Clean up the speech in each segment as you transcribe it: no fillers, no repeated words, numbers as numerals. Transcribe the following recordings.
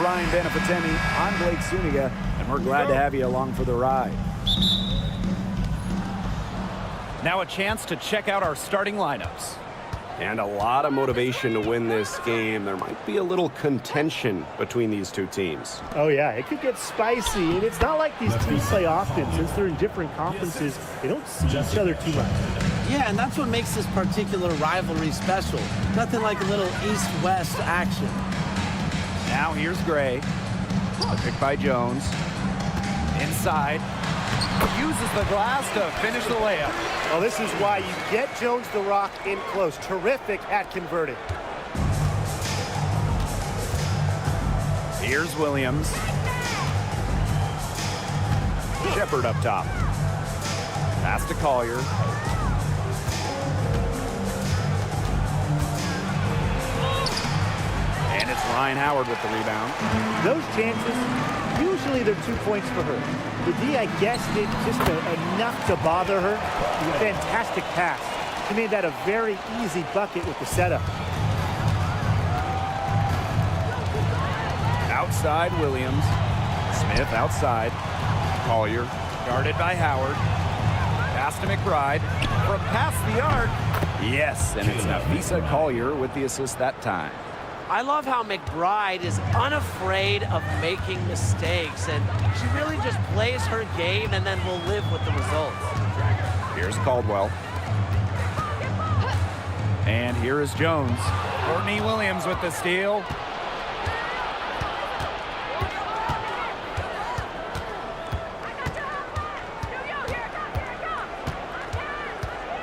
Brian Beneficenti. I'm Blake Zuniga, and we're glad to have you along for the ride. Now a chance to check out our starting lineups. And a lot of motivation to win this game. There might be a little contention between these two teams. Oh, yeah, it could get spicy. And it's not like these teams play often. Since they're in different conferences, they don't see each other too much. Yeah, and that's what makes this particular rivalry special. Nothing like a little east-west action. Now here's Gray. A pick by Jones. Inside. Uses the glass to finish the layup. Well, this is why you get Jones the Rock in close. Terrific at converting. Here's Williams. Shepard up top. Pass to Collier. And it's Ryan Howard with the rebound. Those chances, usually they're 2 points for her. The D, I guess, did just enough to bother her. Fantastic pass. She made that a very easy bucket with the setup. Outside Williams. Smith outside. Collier guarded by Howard. Pass to McBride. From past the arc. Yes, and it's Nafisa Collier with the assist that time. I love how McBride is unafraid of making mistakes, and she really just plays her game and then will live with the results. Here's Caldwell. And here is Jones. Courtney Williams with the steal.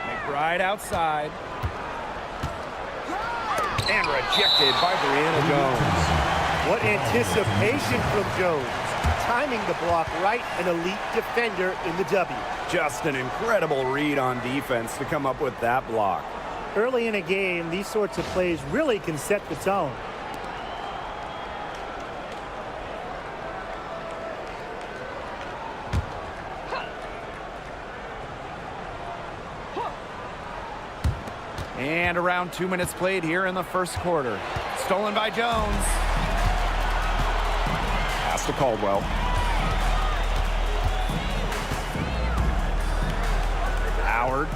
McBride outside. And rejected by Brianna Jones. What anticipation from Jones. Timing the block right, an elite defender in the W. Just an incredible read on defense to come up with that block. Early in a game, these sorts of plays really can set the tone. And around 2 minutes played here in the first quarter. Stolen by Jones. Pass to Caldwell. Howard.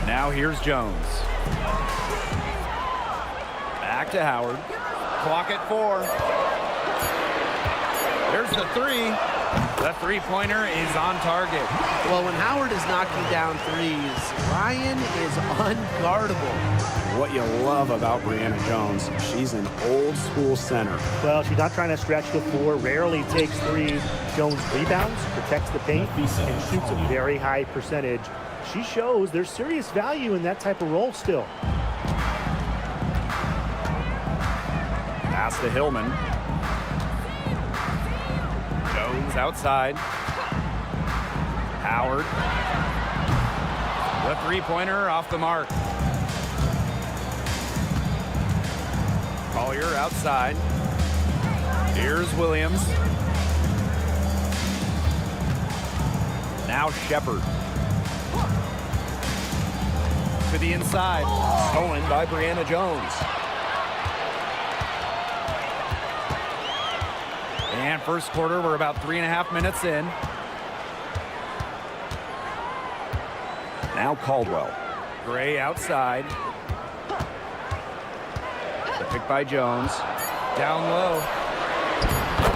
Now here's Jones. Back to Howard. Clock at 4. There's the three. The three-pointer is on target. Well, when Howard is knocking down threes, Ryan is unguardable. What you love about Brianna Jones, she's an old-school center. Well, she's not trying to stretch the floor, rarely takes threes. Jones rebounds, protects the paint, and shoots a very high percentage. She shows there's serious value in that type of role still. Pass to Hillman. Jones outside. Howard. The three-pointer off the mark. Collier outside. Here's Williams. Now Shepard. To the inside. Stolen by Brianna Jones. And first quarter, we're about 3.5 minutes in. Now Caldwell. Gray outside. The pick by Jones. Down low.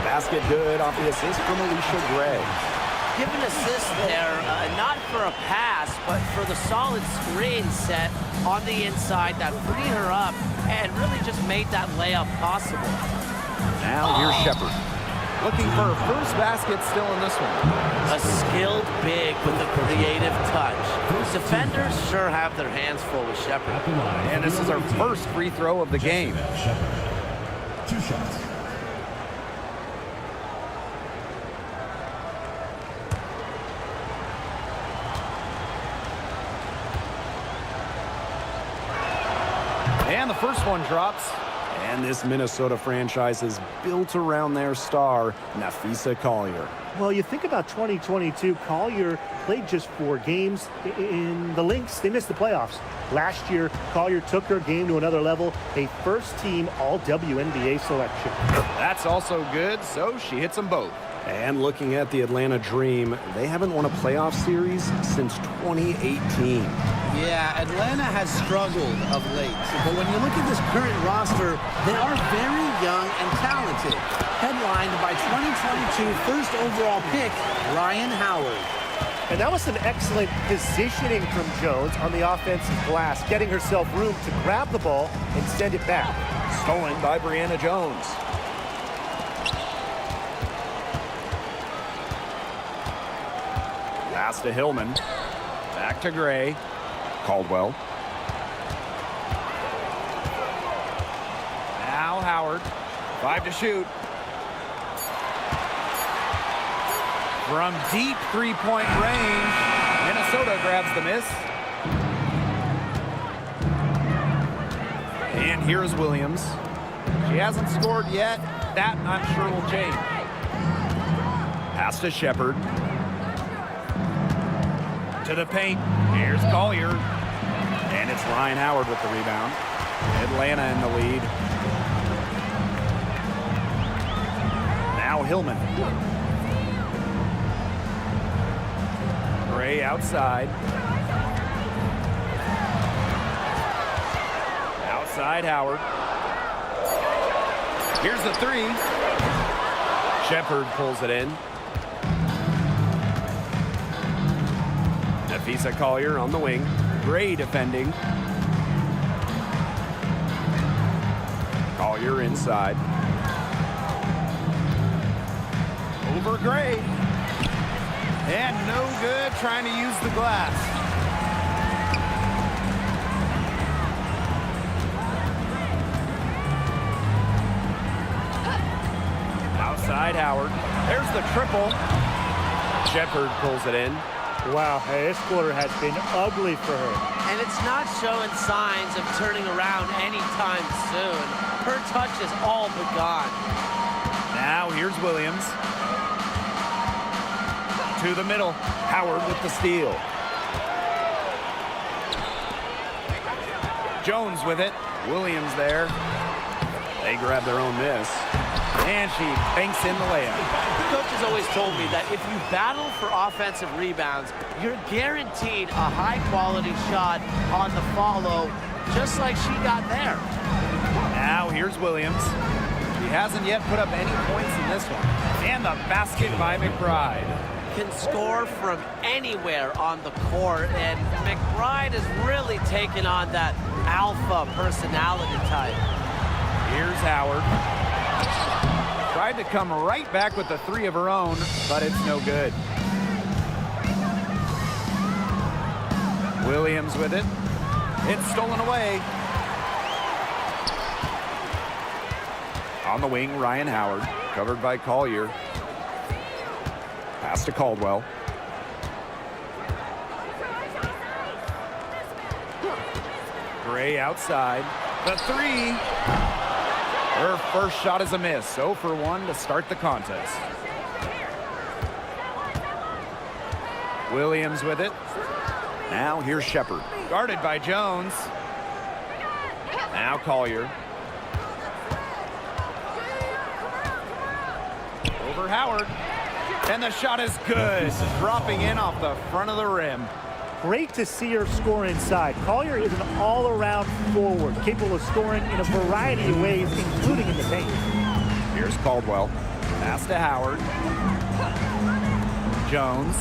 Basket good off the assist from Alicia Gray. Give an assist there, not for a pass, but for the solid screen set on the inside that freed her up and really just made that layup possible. Now here's Shepard. Looking for her first basket still in this one. A skilled big with a creative touch. Defenders sure have their hands full with Shepard. And this is her first free throw of the game. 2 shots. And the first one drops, And this Minnesota franchise is built around their star, Napheesa Collier. Well, you think about 2022, Collier played just 4 games. In the Lynx, they missed the playoffs. Last year, Collier took her game to another level, a first-team all-WNBA selection. That's also good, so she hits them both. And looking at the Atlanta Dream, they haven't won a playoff series since 2018. Yeah, Atlanta has struggled of late. But when you look at this current roster, they are very young and talented. Headlined by 2022 first overall pick, Ryan Howard. And that was some excellent positioning from Jones on the offensive glass, getting herself room to grab the ball and send it back. Stolen by Brianna Jones. Pass to Hillman. Back to Gray. Caldwell. Now Howard. 5 to shoot. From deep three-point range, Minnesota grabs the miss. And here's Williams. She hasn't scored yet. That, I'm sure, will change. Pass to Shepard. To the paint. Here's Collier. And it's Ryan Howard with the rebound. Atlanta in the lead. Now Hillman. Gray outside. Outside Howard. Here's the 3. Shepard pulls it in. Napheesa Collier on the wing. Gray defending. Collier inside. Over Gray. And no good trying to use the glass. Outside Howard. There's the triple. Shepard pulls it in. Wow, hey, this quarter has been ugly for her. And it's not showing signs of turning around anytime soon. Her touch is all but gone. Now here's Williams. To the middle. Howard with the steal. Jones with it. Williams there. They grab their own miss. And she banks in the layup. The coach has always told me that if you battle for offensive rebounds, you're guaranteed a high-quality shot on the follow, just like she got there. Now here's Williams. She hasn't yet put up any points in this one. And the basket by McBride. Can score from anywhere on the court, and McBride has really taken on that alpha personality type. Here's Howard. Tried to come right back with the 3 of her own, but it's no good. Williams with it. It's stolen away. On the wing, Ryan Howard, covered by Collier. Pass to Caldwell. Gray outside. The 3. Her first shot is a miss. 0 for 1 to start the contest. Williams with it. Now here's Shepard. Guarded by Jones. Now Collier. Over Howard. And the shot is good. Dropping in off the front of the rim. Great to see her score inside. Collier is an all-around forward, capable of scoring in a variety of ways, including in the paint. Here's Caldwell. Pass to Howard. Jones.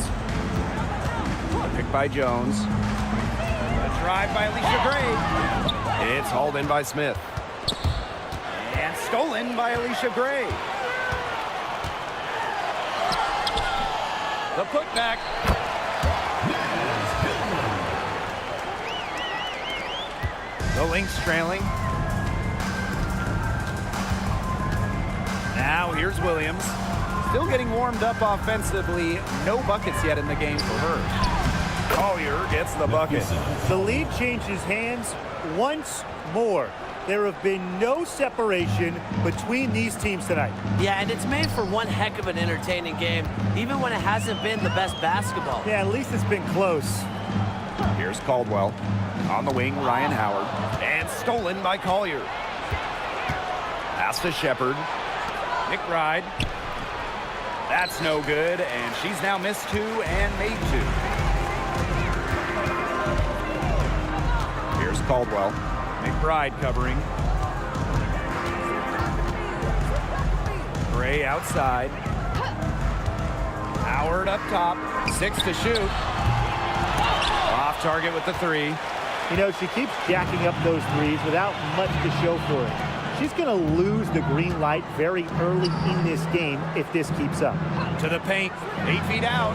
Pick by Jones. A drive by Alicia Gray. It's hauled in by Smith. And stolen by Alicia Gray. The putback. The Lynx trailing. Now here's Williams. Still getting warmed up offensively. No buckets yet in the game for her. Collier gets the bucket. The lead changes hands once more. There have been no separation between these teams tonight. Yeah, and it's made for one heck of an entertaining game, even when it hasn't been the best basketball. Yeah, at least it's been close. Here's Caldwell. On the wing, Ryan Howard. And stolen by Collier. Pass to Shepard. McBride. That's no good, and she's now missed 2 and made 2. Here's Caldwell. McBride covering. Gray outside. Howard up top. 6 to shoot. Off target with the 3. You know, she keeps jacking up those threes without much to show for it. She's going to lose the green light very early in this game if this keeps up. To the paint, 8 feet out.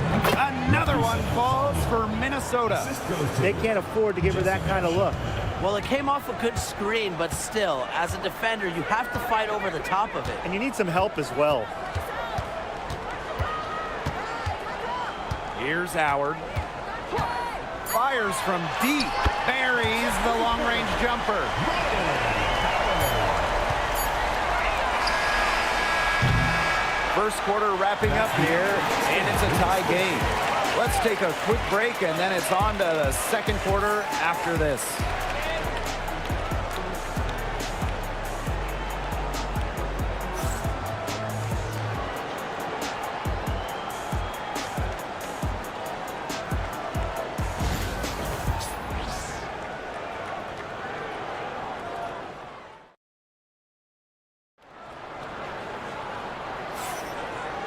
Another one falls for Minnesota. They can't afford to give her that kind of look. Well, it came off a good screen, but still, as a defender, you have to fight over the top of it. And you need some help as well. Here's Howard. Fires from deep. Buries the long-range jumper. First quarter wrapping up here, and it's a tie game. Let's take a quick break, and then it's on to the second quarter after this.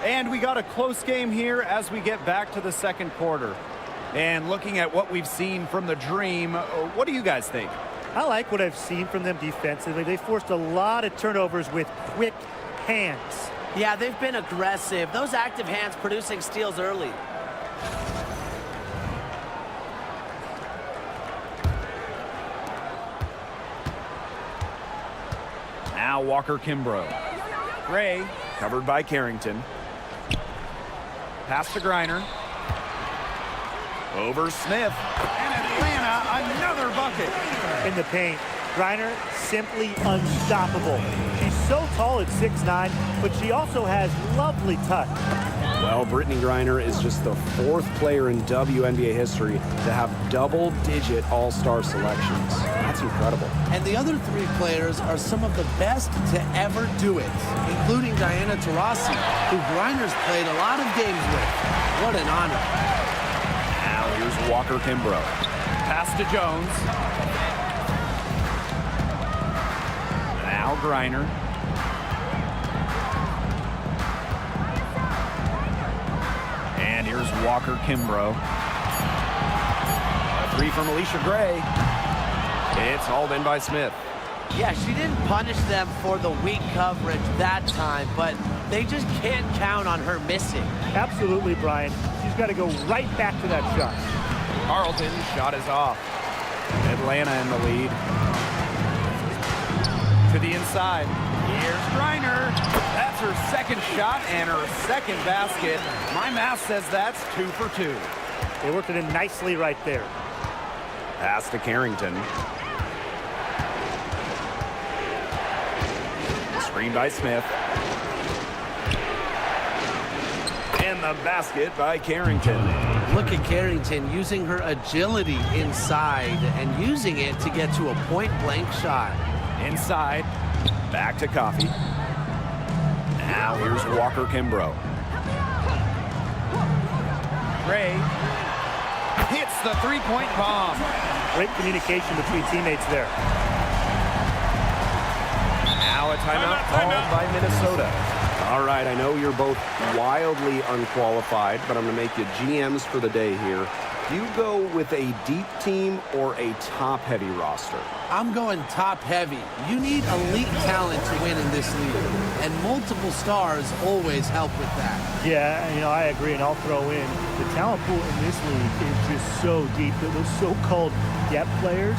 And we got a close game here as we get back to the second quarter. And looking at what we've seen from the Dream, what do you guys think? I like what I've seen from them defensively. They forced a lot of turnovers with quick hands. Yeah, they've been aggressive. Those active hands producing steals early. Now Walker Kimbrough. Gray covered by Carrington. Pass to Griner. Over Smith. And Atlanta, another bucket. In the paint, Griner simply unstoppable. She's so tall at 6'9", but she also has lovely touch. Well, Brittany Griner is just the 4th player in WNBA history to have double-digit all-star selections. That's incredible. And the other 3 players are some of the best to ever do it, including Diana Taurasi, who Griner's played a lot of games with. What an honor. Now here's Walker Kimbrough. Pass to Jones. Now Griner. And here's Walker Kimbrough. A 3 from Alicia Gray. It's hauled in by Smith. Yeah, she didn't punish them for the weak coverage that time, but they just can't count on her missing. Absolutely, Brian. She's got to go right back to that shot. Carlton shot is off. Atlanta in the lead. To the inside. Here's Griner. That's her second shot and her second basket. My math says that's 2 for 2. They worked it in nicely right there. Pass to Carrington. Screen by Smith. And the basket by Carrington. Look at Carrington using her agility inside and using it to get to a point-blank shot. Inside. Back to Coffey. Now here's Walker Kimbrough. Gray hits the three-point bomb. Great communication between teammates there. Now a timeout called by Minnesota. All right, I know you're both wildly unqualified, but I'm going to make you GMs for the day here. Do you go with a deep team or a top-heavy roster? I'm going top-heavy. You need elite talent to win in this league, and multiple stars always help with that. Yeah, you know, I agree, and I'll throw in the talent pool in this league is just so deep that those so-called depth players,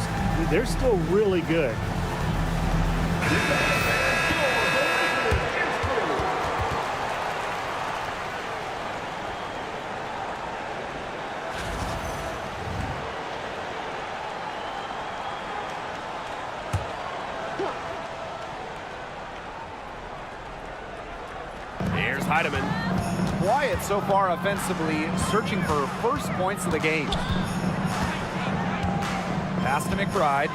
they're still really good. Heidemann. Quiet so far offensively, searching for first points of the game. Pass to McBride.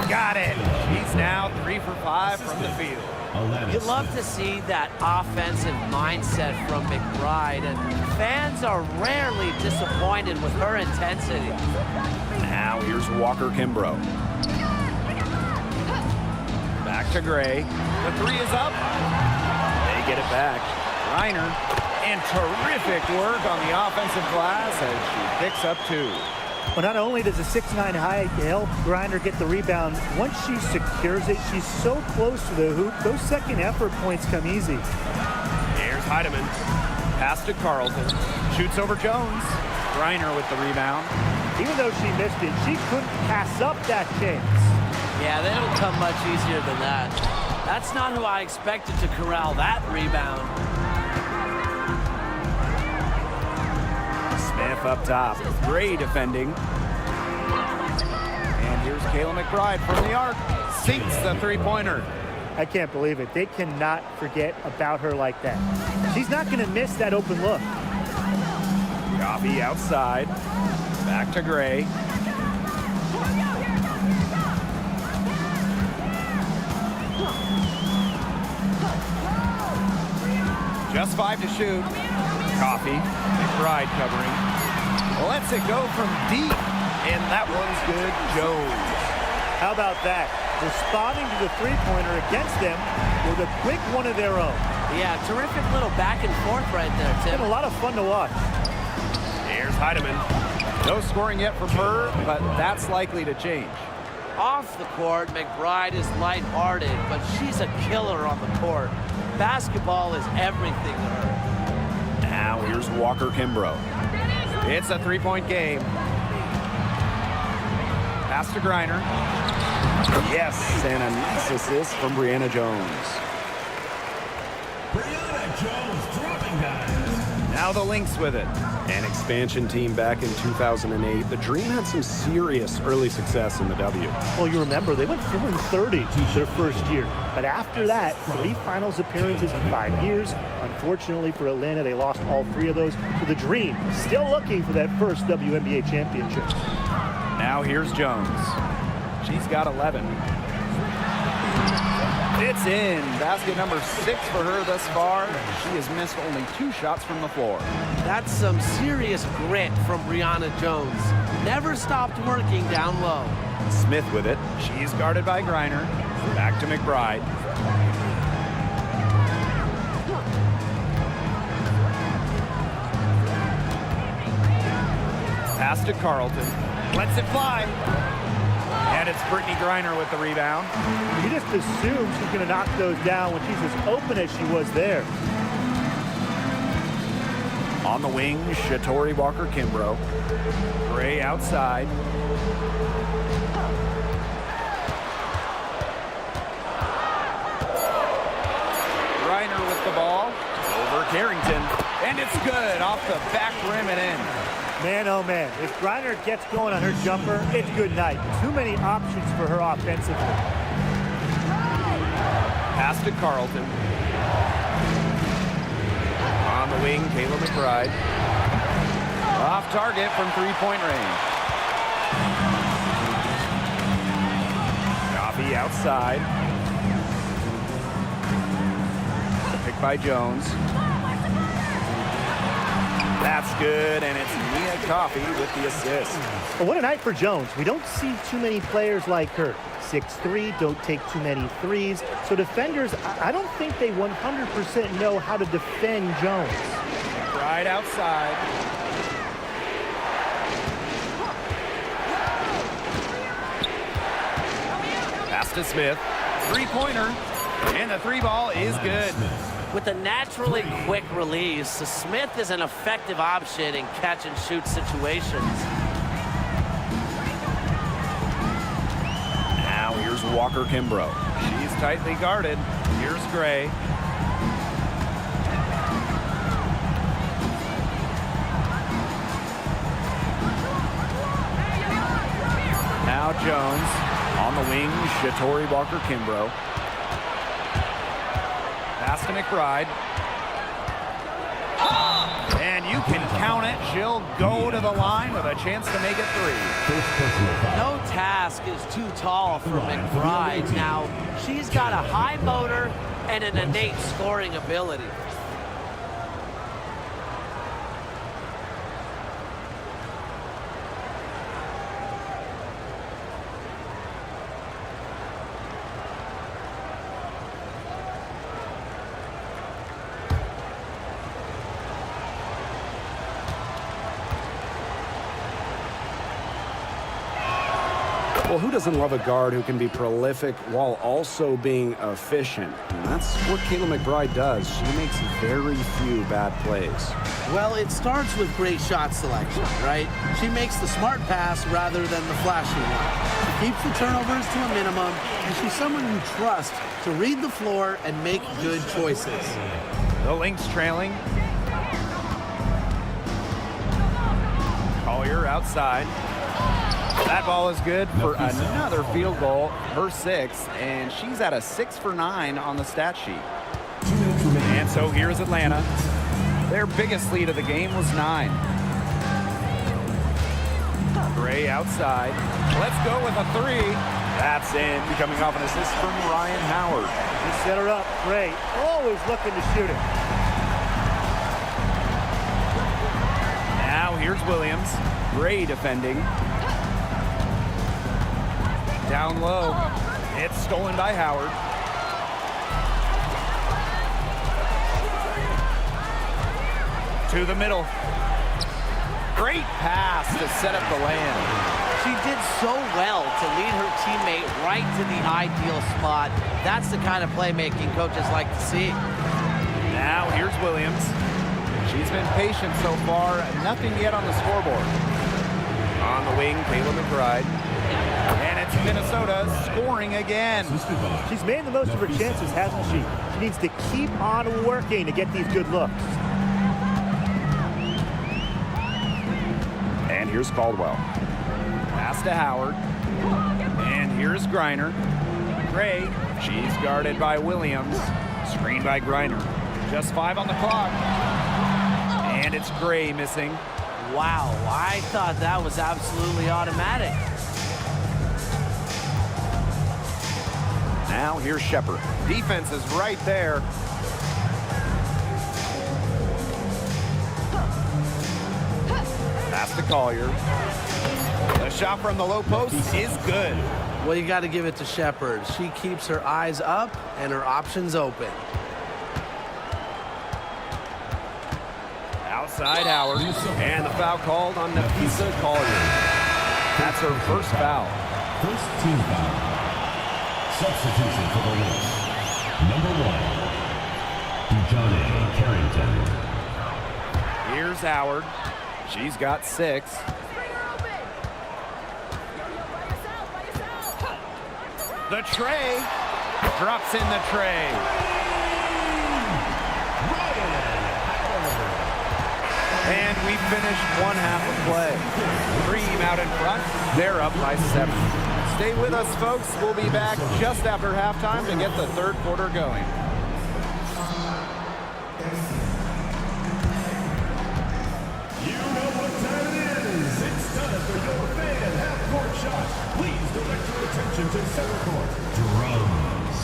Got it. He's now 3 for 5 from the field. You love to see that offensive mindset from McBride, and fans are rarely disappointed with her intensity. Now here's Walker Kimbrough. Back to Gray. The 3 is up. They get it back. Reiner, and terrific work on the offensive glass as she picks up 2. Well, not only does a 6'9" height help Griner get the rebound, once she secures it, she's so close to the hoop, those second effort points come easy. Here's Heidemann. Pass to Carlton. Shoots over Jones. Griner with the rebound. Even though she missed it, she couldn't pass up that chance. Yeah, they don't come much easier than that. That's not who I expected to corral that rebound. Smith up top. Great defending. And here's Kayla McBride from the arc. Sinks the three-pointer. I can't believe it. They cannot forget about her like that. She's not going to miss that open look. Coffee outside. Back to Gray. Just 5 to shoot. Coffee. McBride covering. Lets it go from deep. And that one's good. Jones. How about that? Responding to the three-pointer against them with a quick one of their own. Yeah, terrific little back and forth right there, Tim. Been a lot of fun to watch. Here's Heidemann. No scoring yet from her, but that's likely to change. Off the court, McBride is lighthearted, but she's a killer on the court. Basketball is everything to her. Now here's Walker Kimbrough. It's a three-point game. Pass to Griner. Yes, and a nice assist from Brianna Jones. Brianna Jones dropping that. Now the Lynx with it. An expansion team back in 2008. The Dream had some serious early success in the W. Well, you remember, they went 4-30 their first year. But after that, 3 finals appearances in 5 years. Unfortunately for Atlanta, they lost all 3 of those. So the Dream still looking for that first WNBA championship. Now here's Jones. She's got 11. It's in. Basket number 6 for her thus far. She has missed only 2 shots from the floor. That's some serious grit from Brianna Jones. Never stopped working down low. Smith with it. She's guarded by Griner. Back to McBride. Pass to Carlton. Lets it fly. And it's Brittany Griner with the rebound. You just assume she's going to knock those down when she's as open as she was there. On the wing, Shatori Walker Kimbrough. Gray outside. Griner with the ball. Over Carrington. And it's good off the back rim and in. Man, oh man, if Griner gets going on her jumper, it's good night. Too many options for her offensively. Pass to Carlton. On the wing, Kayla McBride. Off target from three-point range. Coffee outside. Picked by Jones. That's good, and it's Mia Coffey with the assist. Well, what a night for Jones. We don't see too many players like her. 6'3", don't take too many threes. So defenders, I don't think they 100% know how to defend Jones. Right outside. Pass to Smith. Three-pointer, and the 3-ball is good. With a naturally quick release, Smith is an effective option in catch-and-shoot situations. Now here's Walker Kimbrough. She's tightly guarded. Here's Gray. Now Jones. On the wing, Shatori Walker Kimbrough. Pass to McBride. And you can count it. She'll go to the line with a chance to make it 3. No task is too tall for McBride. Now, she's got a high motor and an innate scoring ability. Well, who doesn't love a guard who can be prolific while also being efficient? And that's what Kayla McBride does. She makes very few bad plays. Well, it starts with great shot selection, right? She makes the smart pass rather than the flashy one. She keeps the turnovers to a minimum, and she's someone you trust to read the floor and make good choices. The Lynx trailing. Collier outside. That ball is good for another field goal, her 6th, and she's at a 6 for 9 on the stat sheet. And so here's Atlanta. Their biggest lead of the game was 9. Gray outside. Let's go with a 3. That's in, coming off an assist from Ryan Howard. He set her up. Gray, always looking to shoot it. Now here's Williams. Gray defending. Down low. It's stolen by Howard. To the middle. Great pass to set up the land. She did so well to lead her teammate right to the ideal spot. That's the kind of playmaking coaches like to see. Now here's Williams. She's been patient so far. Nothing yet on the scoreboard. On the wing, Kayla McBride. And it's Minnesota scoring again. She's made the most of her chances, hasn't she? She needs to keep on working to get these good looks. And here's Caldwell. Pass to Howard. And here's Griner. Gray, she's guarded by Williams. Screened by Griner. Just 5 on the clock. And it's Gray missing. Wow, I thought that was absolutely automatic. Now here's Shepard. Defense is right there. Pass to Collier. The shot from the low post is good. Well, you got to give it to Shepard. She keeps her eyes up and her options open. Outside Howard. And the foul called on Nafisa Collier. That's her first foul. First team foul. Substitution for the Lynx. Number 1, Johnny Carrington. Here's Howard. She's got 6. The tray. Drops in the tray. And we finished one half of play. Cream out in front. They're up by 7. Stay with us, folks. We'll be back just after halftime to get the third quarter going. You know what time it is. It's time for your fan half-court shot. Please direct your attention to center court. Drums.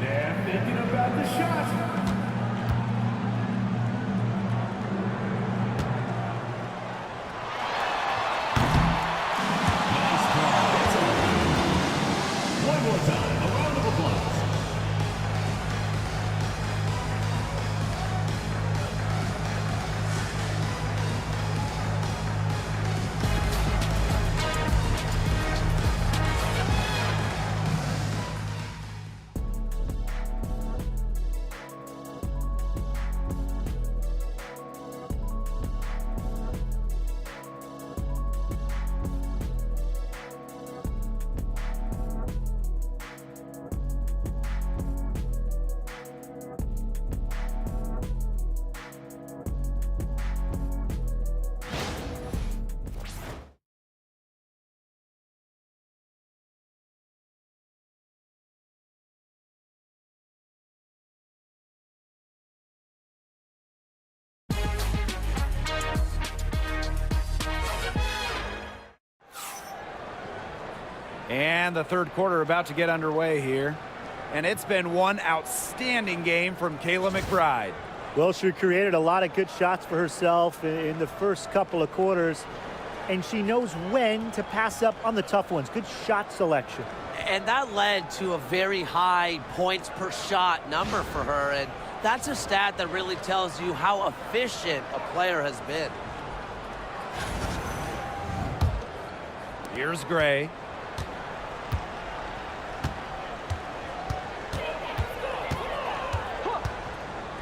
Yeah, thinking about the shot. One more time, a round of applause. And the third quarter about to get underway here. And it's been one outstanding game from Kayla McBride. Well, she created a lot of good shots for herself in the first couple of quarters, and she knows when to pass up on the tough ones. Good shot selection. And that led to a very high points per shot number for her, and that's a stat that really tells you how efficient a player has been. Here's Gray.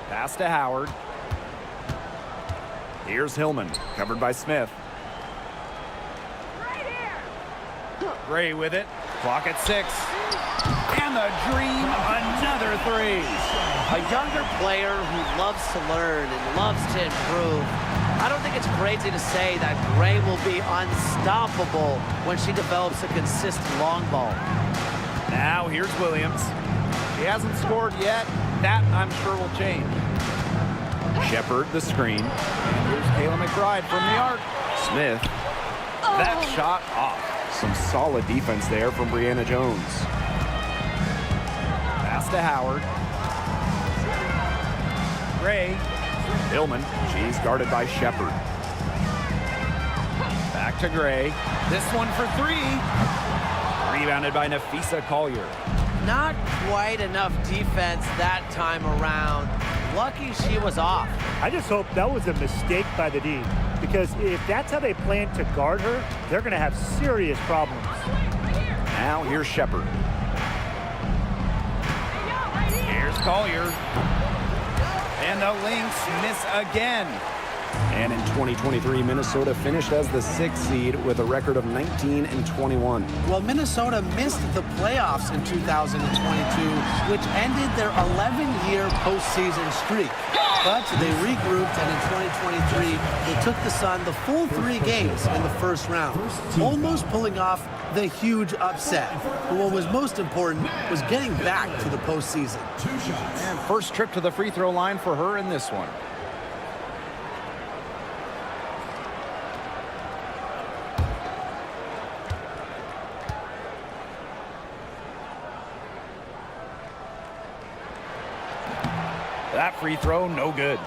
Pass to Howard. Here's Hillman, covered by Smith. Gray with it. Clock at 6. And the dream, another 3. A younger player who loves to learn and loves to improve. I don't think it's crazy to say that Gray will be unstoppable when she develops a consistent long ball. Now here's Williams. He hasn't scored yet. That, I'm sure, will change. Shepard, the screen. And here's Kayla McBride from the arc. Smith. That shot off. Some solid defense there from Brianna Jones. Pass to Howard. Gray. Hillman. She's guarded by Shepard. Back to Gray. This one for 3. Rebounded by Nafisa Collier. Not quite enough defense that time around. Lucky she was off. I just hope that was a mistake by the D, because if that's how they plan to guard her, they're going to have serious problems. Now here's Shepard. Here's Collier. And the Lynx miss again. And in 2023, Minnesota finished as the 6th seed with a record of 19-21. Well, Minnesota missed the playoffs in 2022, which ended their 11-year postseason streak. But they regrouped, and in 2023, they took the Sun the full 3 games in the first round, almost pulling off the huge upset. But what was most important was getting back to the postseason. And first trip to the free throw line for her in this one. That free throw, no good.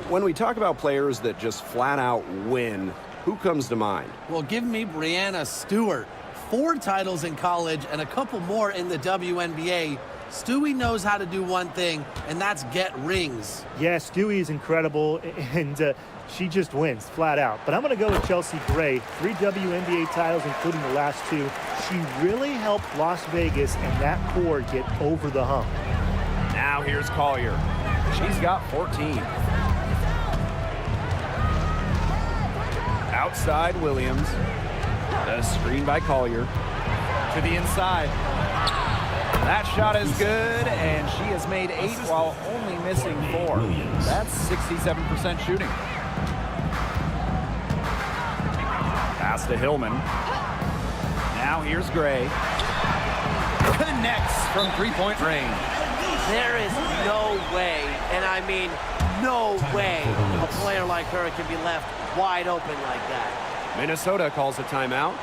When we talk about players that just flat out win, who comes to mind? Well, give me Brianna Stewart. 4 titles in college and a couple more in the WNBA. Stewie knows how to do one thing, and that's get rings. Yeah, Stewie is incredible, and she just wins, flat out. But I'm going to go with Chelsea Gray. 3 WNBA titles, including the last 2. She really helped Las Vegas and that core get over the hump. Now here's Collier. She's got 14. Outside Williams. The screen by Collier. To the inside. That shot is good, and she has made 8 while only missing 4. That's 67% shooting. Pass to Hillman. Now here's Gray. Connects from 3-point range. There is no way, and I mean no way, a player like her can be left wide open like that. Minnesota calls a timeout.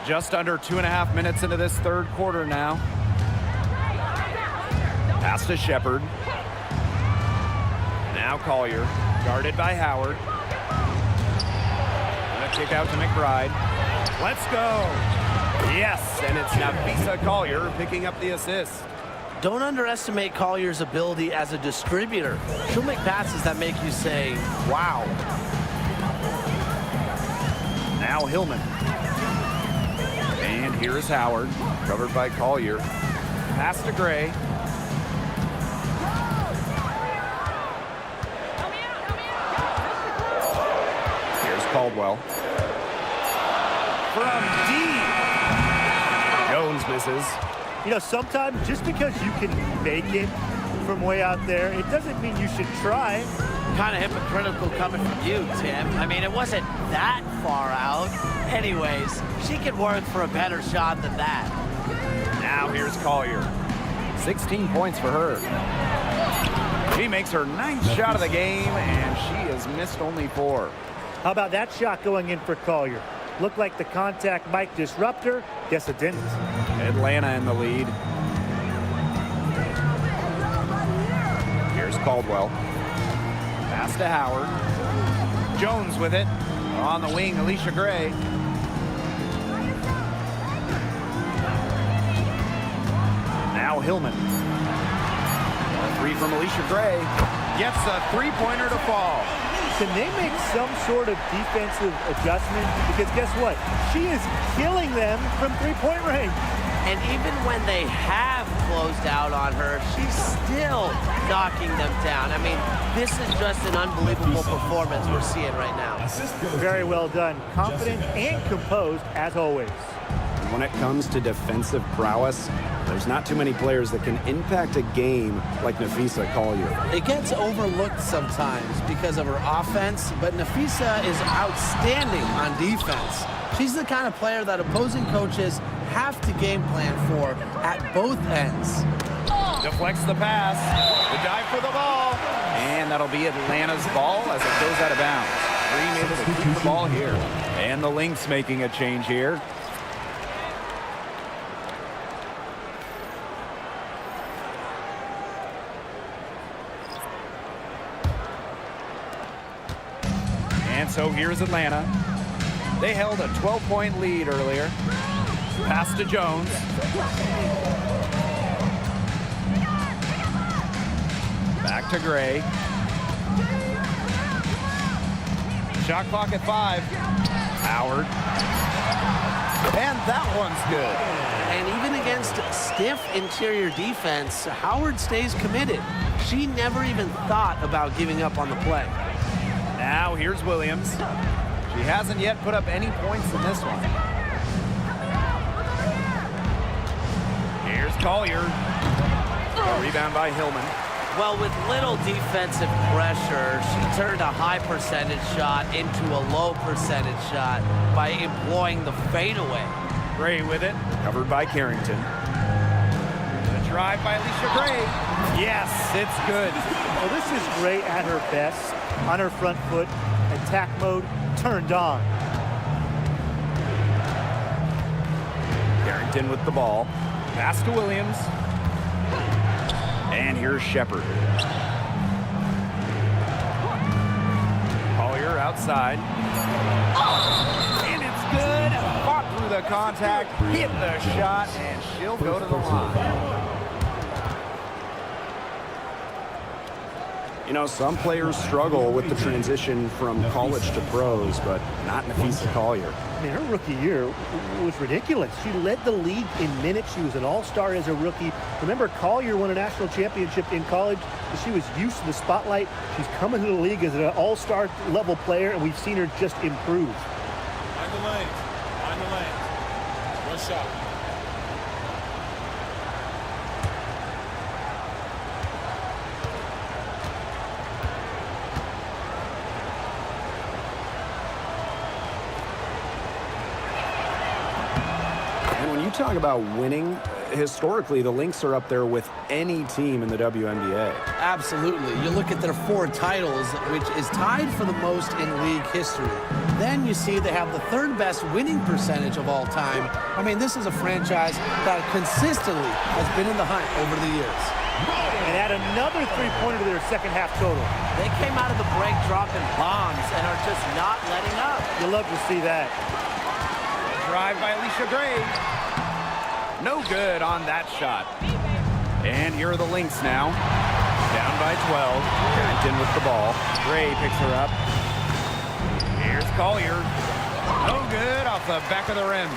Just under 2.5 minutes into this third quarter now. Pass to Shepard. Now Collier, guarded by Howard. And a kick out to McBride. Let's go. Yes, and it's Nafisa Collier picking up the assist. Don't underestimate Collier's ability as a distributor. She'll make passes that make you say, wow. Now Hillman. And here's Howard, covered by Collier. Pass to Gray. Here's Caldwell. From deep. Jones misses. You know, sometimes just because you can make it from way out there, it doesn't mean you should try. Kind of hypocritical coming from you, Tim. I mean, it wasn't that far out. Anyways, she could work for a better shot than that. Now here's Collier. 16 points for her. She makes her 9th shot of the game, and she has missed only 4. How about that shot going in for Collier? Looked like the contact might disrupt her. Guess it didn't. Atlanta in the lead. Here's Caldwell. Pass to Howard. Jones with it. On the wing, Alicia Gray. Now Hillman. 3 from Alicia Gray. Gets a 3-pointer to fall. Can they make some sort of defensive adjustment? Because guess what? She is killing them from three-point range. And even when they have closed out on her, she's still knocking them down. I mean, this is just an unbelievable performance we're seeing right now. Very well done. Confident and composed, as always. When it comes to defensive prowess, there's not too many players that can impact a game like Napheesa Collier. It gets overlooked sometimes because of her offense, but Napheesa is outstanding on defense. She's the kind of player that opposing coaches have to game plan for at both ends. Deflects the pass. The dive for the ball. And that'll be Atlanta's ball as it goes out of bounds. Green able to keep the ball here. And the Lynx making a change here. And so here's Atlanta. They held a 12-point lead earlier. Pass to Jones. Back to Gray. Shot clock at 5. Howard. And that one's good. And even against stiff interior defense, Howard stays committed. She never even thought about giving up on the play. Now here's Williams. She hasn't yet put up any points in this one. Here's Collier. A rebound by Hillman. Well, with little defensive pressure, she turned a high percentage shot into a low percentage shot by employing the fadeaway. Gray with it, covered by Carrington. The drive by Alicia Gray. Yes, it's good. Well, this is Gray at her best, on her front foot, attack mode turned on. Carrington with the ball. Pass to Williams. And here's Shepard. Collier outside. And it's good. Fought through the contact, hit the shot, and she'll go to the line. You know, some players struggle with the transition from college to pros, but not Napheesa Collier. I mean, her rookie year was ridiculous. She led the league in minutes. She was an all-star as a rookie. Remember, Collier won a national championship in college. She was used to the spotlight. She's coming to the league as an all-star level player, and we've seen her just improve. Find the lanes. Find the lanes. One shot. Talk about winning. Historically, the Lynx are up there with any team in the WNBA. Absolutely. You look at their 4 titles, which is tied for the most in league history. Then you see they have the 3rd best winning percentage of all time. I mean, this is a franchise that consistently has been in the hunt over the years. And add another three-pointer to their second half total. They came out of the break dropping bombs and are just not letting up. You'll love to see that. Drive by Alicia Gray. No good on that shot. And here are the Lynx now. Down by 12. Carrington with the ball. Gray picks her up. Here's Collier. No good off the back of the rim.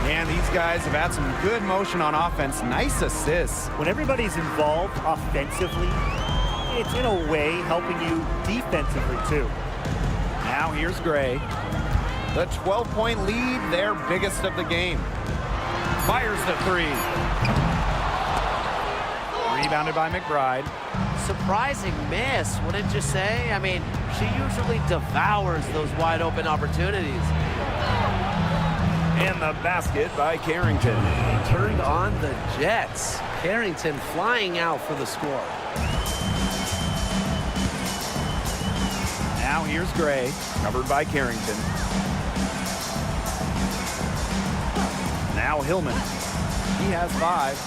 And these guys have had some good motion on offense. Nice assists. When everybody's involved offensively, it's in a way helping you defensively too. Now here's Gray. The 12-point lead, their biggest of the game. Fires the three. Rebounded by McBride. Surprising miss, wouldn't you say? I mean, she usually devours those wide open opportunities. And the basket by Carrington. Turned on the Jets. Carrington flying out for the score. Now here's Gray, covered by Carrington. Now Hillman. He has 5.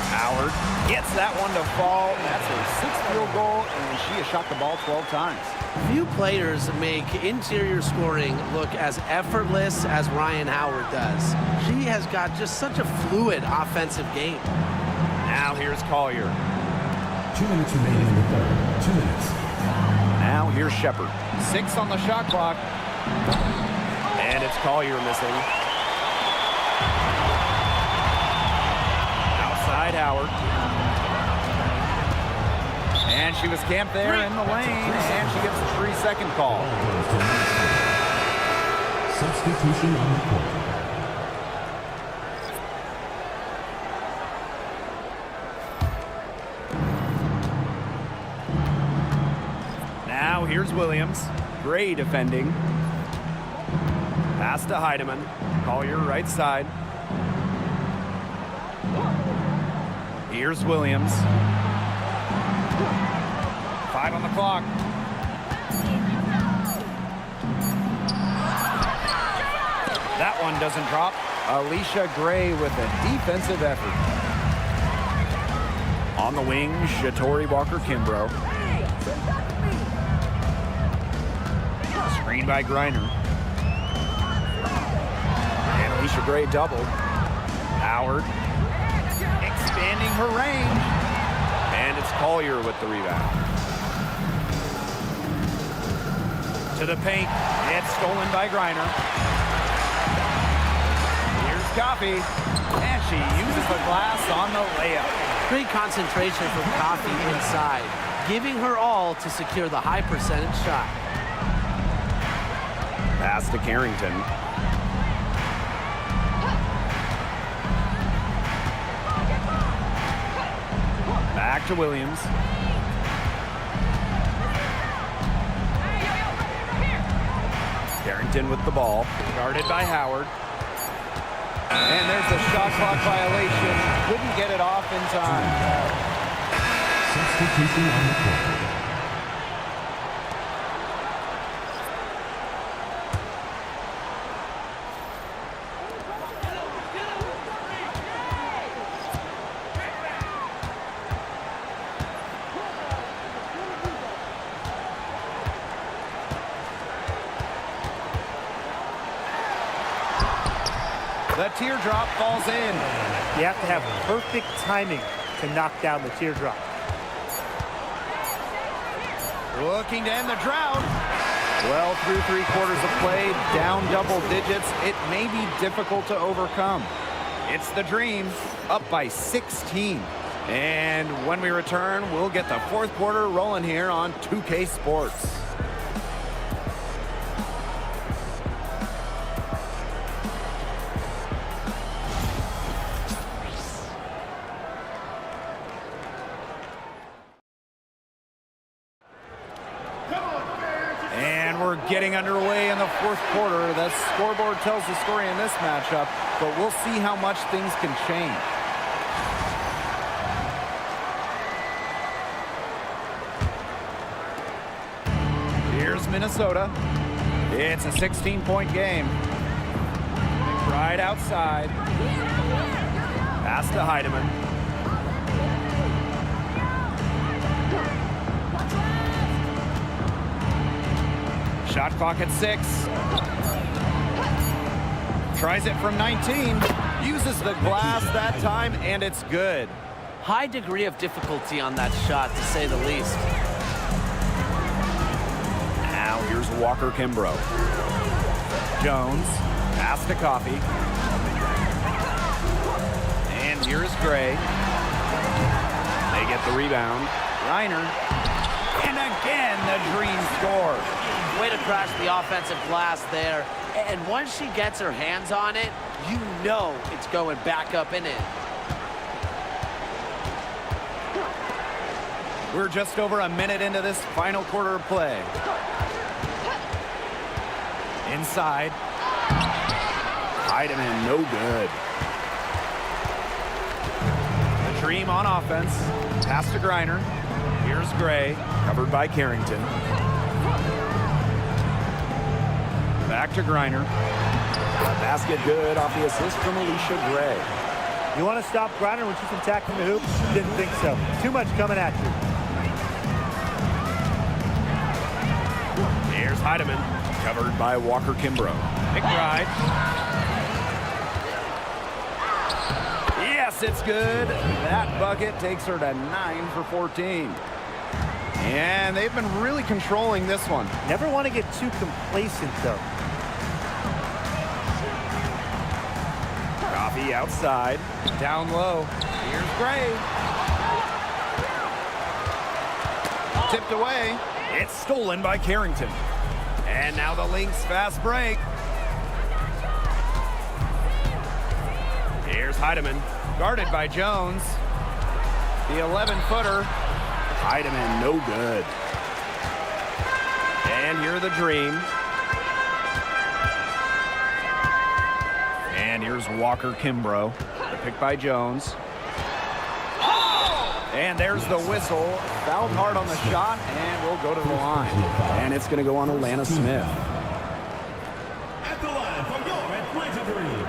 Howard gets that one to fall. That's her 6th field goal, and she has shot the ball 12 times. Few players make interior scoring look as effortless as Ryan Howard does. She has got just such a fluid offensive game. Now here's Collier. 2 minutes remaining in the third. 2 minutes. Now here's Shepard. 6 on the shot clock. And it's Collier missing. Outside Howard. And she was camped there in the lane, and she gets a 3-second call. Substitution on the court. Now here's Williams. Gray defending. Pass to Heidemann. Collier right side. Here's Williams. 5 on the clock. That one doesn't drop. Alicia Gray with a defensive effort. On the wing, Shatori Walker-Kimbrough. Screen by Griner. And Alicia Gray doubled. Howard expanding her range. And it's Collier with the rebound. To the paint. It's stolen by Griner. Here's Coffey. And she uses the glass on the layup. Great concentration from Coffey inside, giving her all to secure the high percentage shot. Pass to Carrington. Back to Williams. Carrington with the ball. Guarded by Howard. And there's the shot clock violation. Couldn't get it off in time. Substitution on the court. The teardrop falls in. You have to have perfect timing to knock down the teardrop. Looking to end the drought. Well, through 3/4 of play, down double digits. It may be difficult to overcome. It's the Dream, up by 16. And when we return, we'll get the 4th quarter rolling here on 2K Sports. And we're getting underway in the 4th quarter. The scoreboard tells the story in this matchup, but we'll see how much things can change. Here's Minnesota. It's a 16-point game. McBride outside. Pass to Heidemann. Shot clock at 6. Tries it from 19. Uses the glass that time, and it's good. High degree of difficulty on that shot, to say the least. Now here's Walker-Kimbrough. Jones, pass to Coffee. And here's Gray. They get the rebound. Reiner. And again, the Dream score. Way to crash the offensive glass there. And once she gets her hands on it, you know it's going back up and in. We're just over a minute into this final quarter of play. Inside. Heidemann, no good. The Dream on offense. Pass to Griner. Here's Gray, covered by Carrington. Back to Griner. Basket good off the assist from Alicia Gray. You want to stop Griner when she's attacking the hoop? Didn't think so. Too much coming at you. Here's Heidemann, covered by Walker Kimbrough. McBride. Yes, it's good. That bucket takes her to 9 for 14. And they've been really controlling this one. Never want to get too complacent, though. Coffee outside, down low. Here's Gray. Tipped away. It's stolen by Carrington. And now the Lynx fast break. Here's Heidemann, guarded by Jones. The 11-footer. Heidemann, no good. And here are the Dream. And here's Walker Kimbrough. The pick by Jones. And there's the whistle. Fouled hard on the shot, and we'll go to the line. And it's going to go on Alana Smith. At the line from your Atlanta Dream,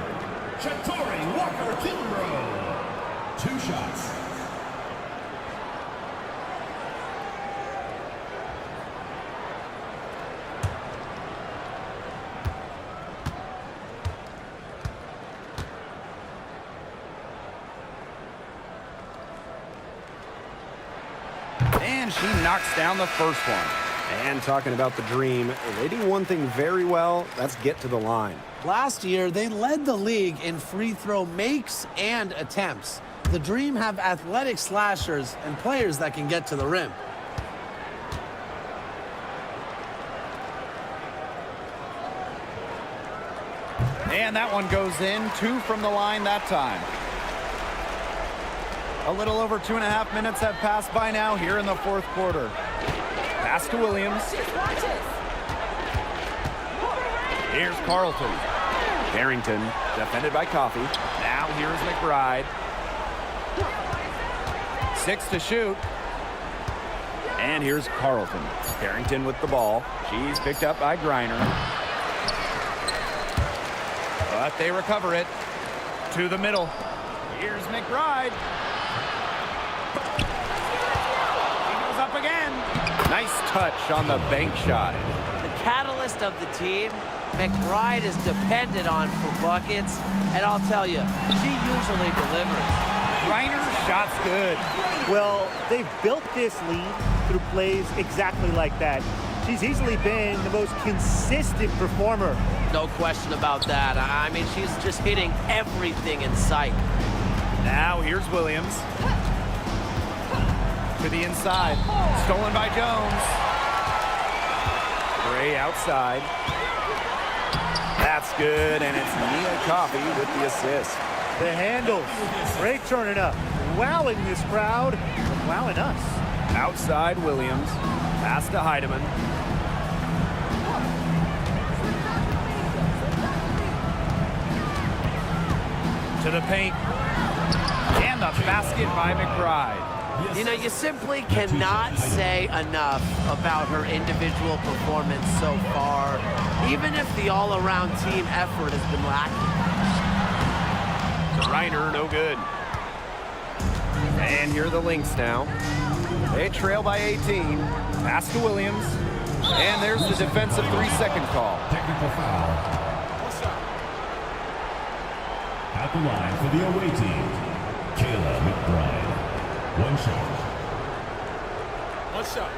Shatori Walker Kimbrough. 2 shots. And she knocks down the first one. And talking about the Dream, they do one thing very well. That's get to the line. Last year, they led the league in free throw makes and attempts. The Dream have athletic slashers and players that can get to the rim. And that one goes in. 2 from the line that time. A little over 2.5 minutes have passed by now here in the fourth quarter. Pass to Williams. Here's Carlton. Carrington, defended by Coffey. Now here's McBride. 6 to shoot. And here's Carlton. Carrington with the ball. She's picked up by Griner. But they recover it. To the middle. Here's McBride. Up again. Nice touch on the bank shot. The catalyst of the team, McBride is depended on for buckets, and I'll tell you, she usually delivers. Reiner's shot's good. Well, they've built this lead through plays exactly like that. She's easily been the most consistent performer. No question about that. I mean, she's just hitting everything in sight. Now here's Williams. To the inside. Stolen by Jones. Gray outside. That's good, and it's Nia Coffey with the assist. The handles. Gray turning up. Wowing this crowd. Wowing us. Outside Williams. Pass to Heidemann. To the paint. And the basket by McBride. You know, you simply cannot say enough about her individual performance so far, even if the all-around team effort has been lacking. Reiner, no good. And here are the Lynx now. They trail by 18. Pass to Williams. And there's the defensive 3-second call. Technical foul. At the line for the away team, Kayla McBride. 1 shot. 1 shot.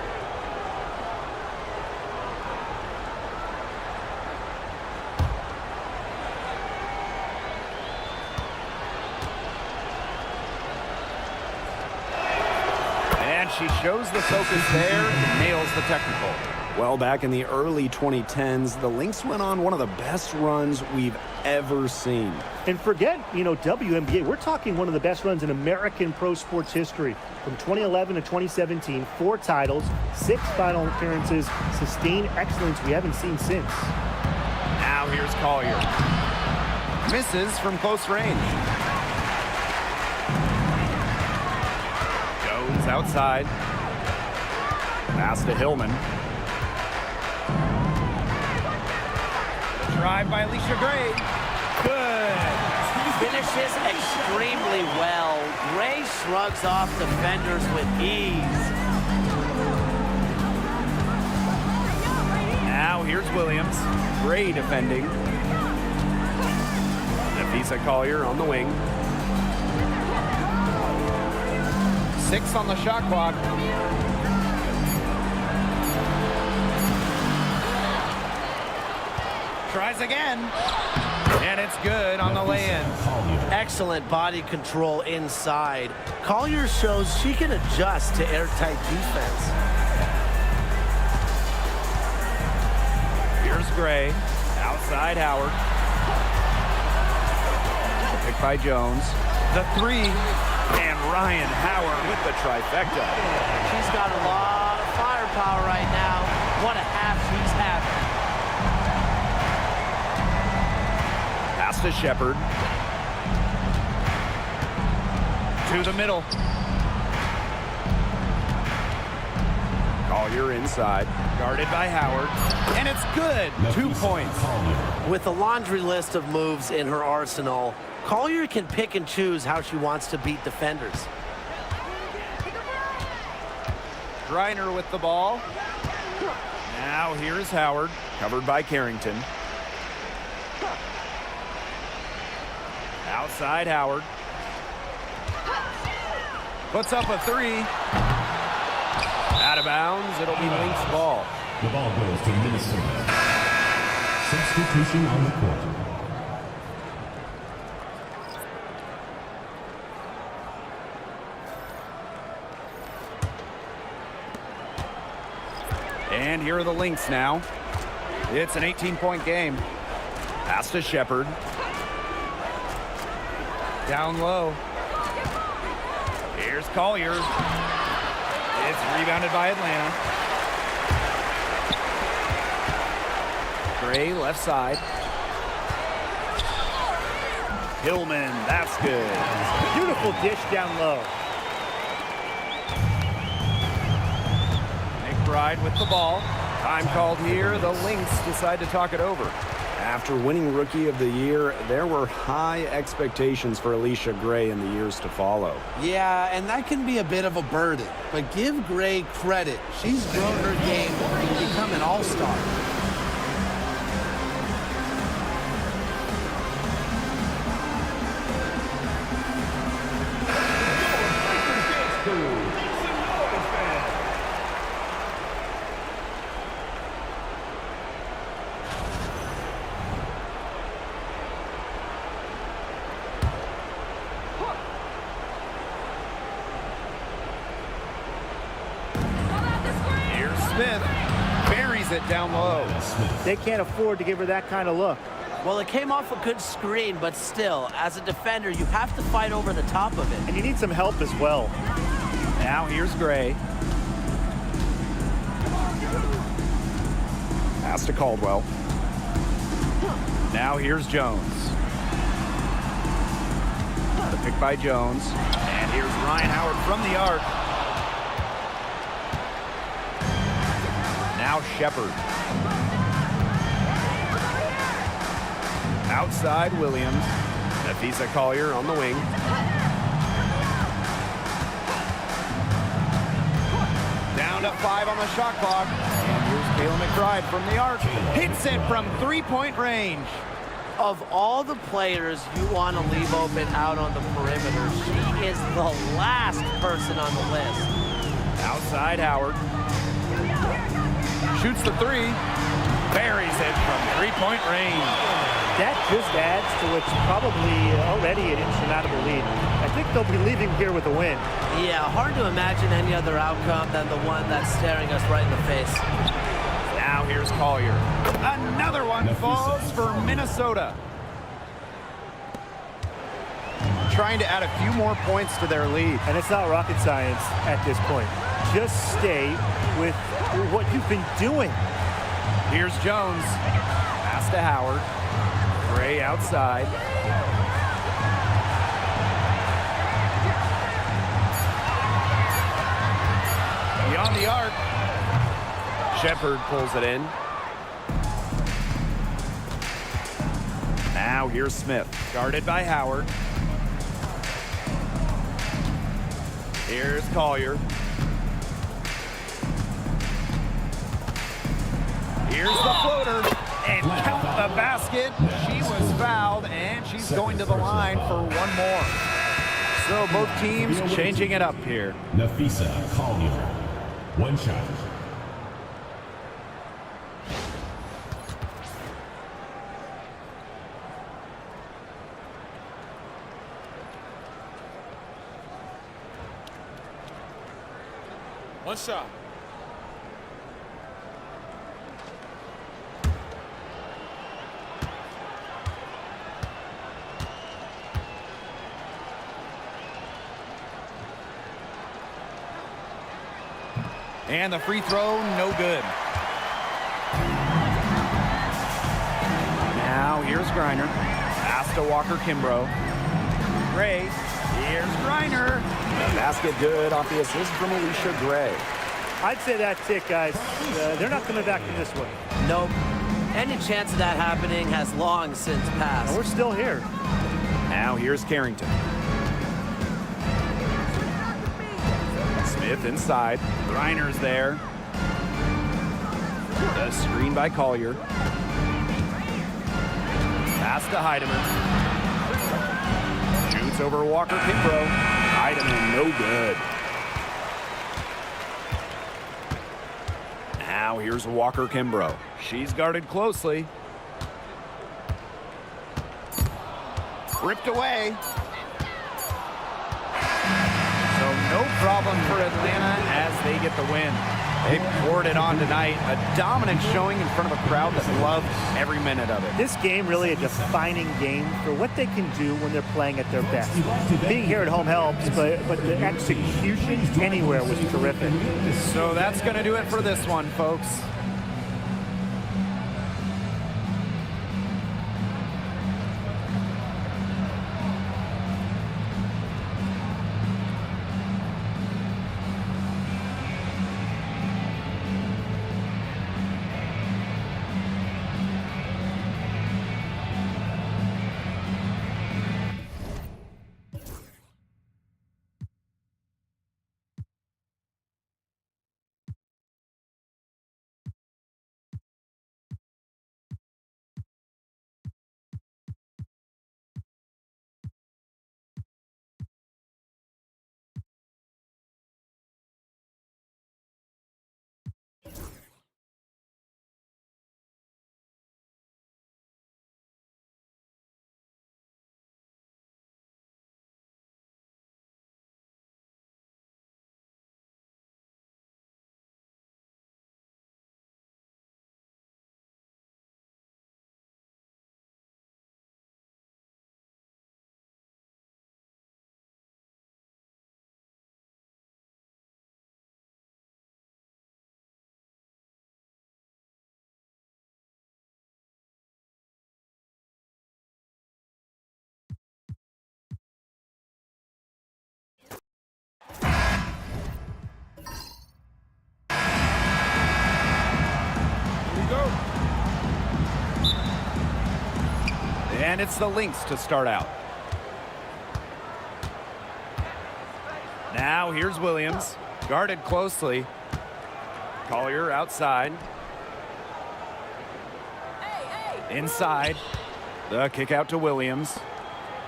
she shows the focus there, nails the technical. Well, back in the early 2010s, the Lynx went on one of the best runs we've ever seen. And forget, WNBA. We're talking one of the best runs in American pro sports history. From 2011 to 2017, 4 titles, 6 final appearances, sustained excellence we haven't seen since. Now here's Collier. Misses from close range. Jones outside. Pass to Hillman. Drive by Alicia Gray. Good. Finishes extremely well. Gray shrugs off defenders with ease. Now here's Williams. Gray defending. Nafisa Collier on the wing. 6 on the shot clock. Tries again. And it's good on the lay-in. Excellent body control inside. Collier shows she can adjust to airtight defense. Here's Gray. Outside Howard. Picked by Jones. The 3. And Ryan Howard with the trifecta. She's got a lot of firepower right now. What a half she's having. Pass to Shepard. To the middle. Collier inside. Guarded by Howard. And it's good. 2 points. With a laundry list of moves in her arsenal, Collier can pick and choose how she wants to beat defenders. Griner with the ball. Now here's Howard. Covered by Carrington. Outside Howard. Puts up a 3. Out of bounds. It'll be Lynx ball. The ball goes to Minnesota. Substitution on the court. And here are the Lynx now. It's an 18-point game. Pass to Shepard. Down low. Here's Collier. It's rebounded by Atlanta. Gray left side. Hillman, that's good. Beautiful dish down low. McBride with the ball. Time called here. The Lynx decide to talk it over. After winning Rookie of the Year, there were high expectations for Alicia Gray in the years to follow. Yeah, and that can be a bit of a burden. But give Gray credit. She's grown her game and become an all-star. Smith buries it down low. They can't afford to give her that kind of look. Well, it came off a good screen, but still, as a defender, you have to fight over the top of it. And you need some help as well. Now here's Gray. Pass to Caldwell. Now here's Jones. The pick by Jones. And here's Ryan Howard from the arc. Now Shepard. Outside Williams. Nafisa Collier on the wing. Down to 5 on the shot clock. And here's Kayla McBride from the arc. Hits it from 3-point range. Of all the players you want to leave open out on the perimeter, she is the last person on the list. Outside Howard. Shoots the 3. Buries it from 3-point range. that just adds to what's probably already an insurmountable lead. I think they'll be leaving here with a win. Yeah, hard to imagine any other outcome than the one that's staring us right in the face. Now here's Collier. Another one falls for Minnesota. Trying to add a few more points to their lead. And it's not rocket science at this point. Just stay with what you've been doing. Here's Jones. Pass to Howard. Gray outside. Beyond the arc. Shepard pulls it in. Now here's Smith. Guarded by Howard. Here's Collier. Here's the floater. And count the basket. She was fouled, and she's going to the line for one more. So both teams changing it up here. Nafisa Collier. One shot. One shot. And the free throw, no good. Now here's Griner. Pass to Walker-Kimbrough. Gray. Here's Griner. The basket good off the assist from Alicia Gray. I'd say that's it, guys. They're not coming back from this one. Nope. Any chance of that happening has long since passed. And we're still here. Now here's Carrington. Smith inside. Griner's there. The screen by Collier. Pass to Heidemann. Shoots over Walker-Kimbrough. Heidemann, no good. Now here's Walker-Kimbrough. She's guarded closely. Ripped away. So no problem for Atlanta as they get the win. They poured it on tonight. A dominant showing in front of a crowd that loved every minute of it. This game really a defining game for what they can do when they're playing at their best. Being here at home helps, but the execution anywhere was terrific. So that's going to do it for this one, folks. And it's the Lynx to start out. Now here's Williams, guarded closely. Collier outside. Inside. The kick out to Williams.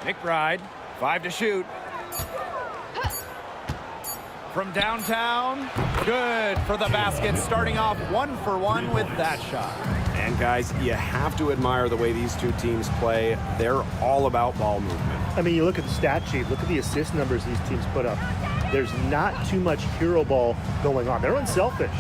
McBride, 5 to shoot. From downtown, good for the basket, starting off 1 for 1 with that shot. And guys, you have to admire the way these two teams play. They're all about ball movement. I mean, you look at the stat sheet, look at the assist numbers these teams put up. There's not too much hero ball going on. They're unselfish.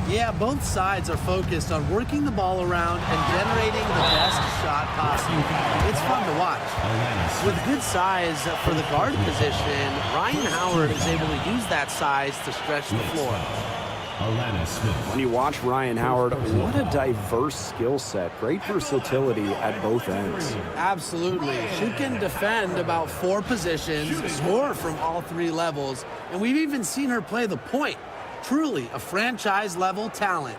Yeah, both sides are focused on working the ball around and generating the best shot possible. It's fun to watch. With good size for the guard position, Ryan Howard is able to use that size to stretch the floor. When you watch Ryan Howard, what a diverse skill set. Great versatility at both ends. Absolutely. She can defend about 4 positions, score from all 3 levels, and we've even seen her play the point. Truly a franchise-level talent.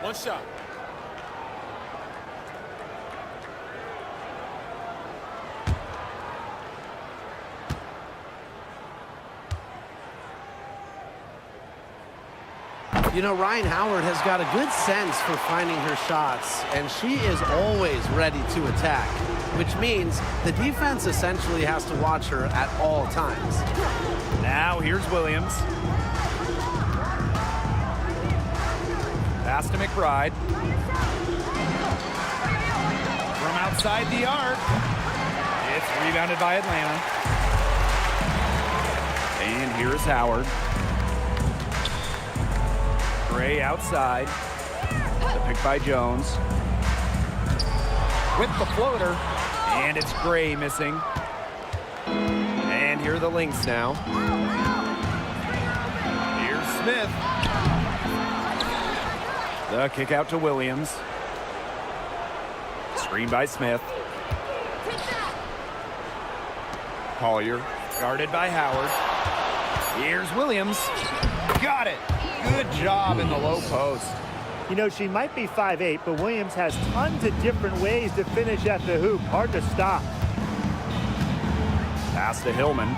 One shot. You know, Ryan Howard has got a good sense for finding her shots, and she is always ready to attack, which means the defense essentially has to watch her at all times. Now here's Williams. Pass to McBride. From outside the arc. It's rebounded by Atlanta. And here's Howard. Gray outside. The pick by Jones. With the floater. And it's Gray missing. And here are the Lynx now. Here's Smith. The kick out to Williams. Screen by Smith. Collier guarded by Howard. Here's Williams. Got it. Good job in the low post. You know, she might be 5'8", but Williams has tons of different ways to finish at the hoop. Hard to stop. Pass to Hillman.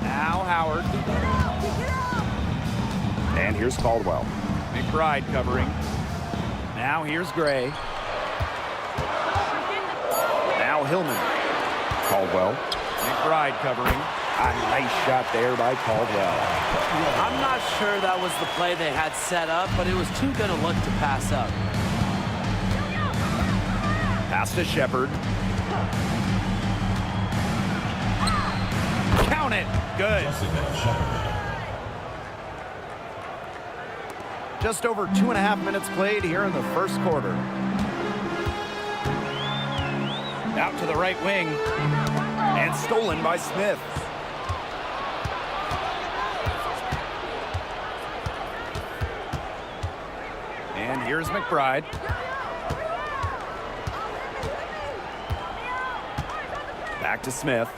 Now Howard. And here's Caldwell. McBride covering. Now here's Gray. Now Hillman. Caldwell. McBride covering. A nice shot there by Caldwell. I'm not sure that was the play they had set up, but it was too good a look to pass up. Pass to Shepard. Count it. Good. Just over 2.5 minutes played here in the first quarter. Out to the right wing. And stolen by Smith. And here's McBride. Back to Smith.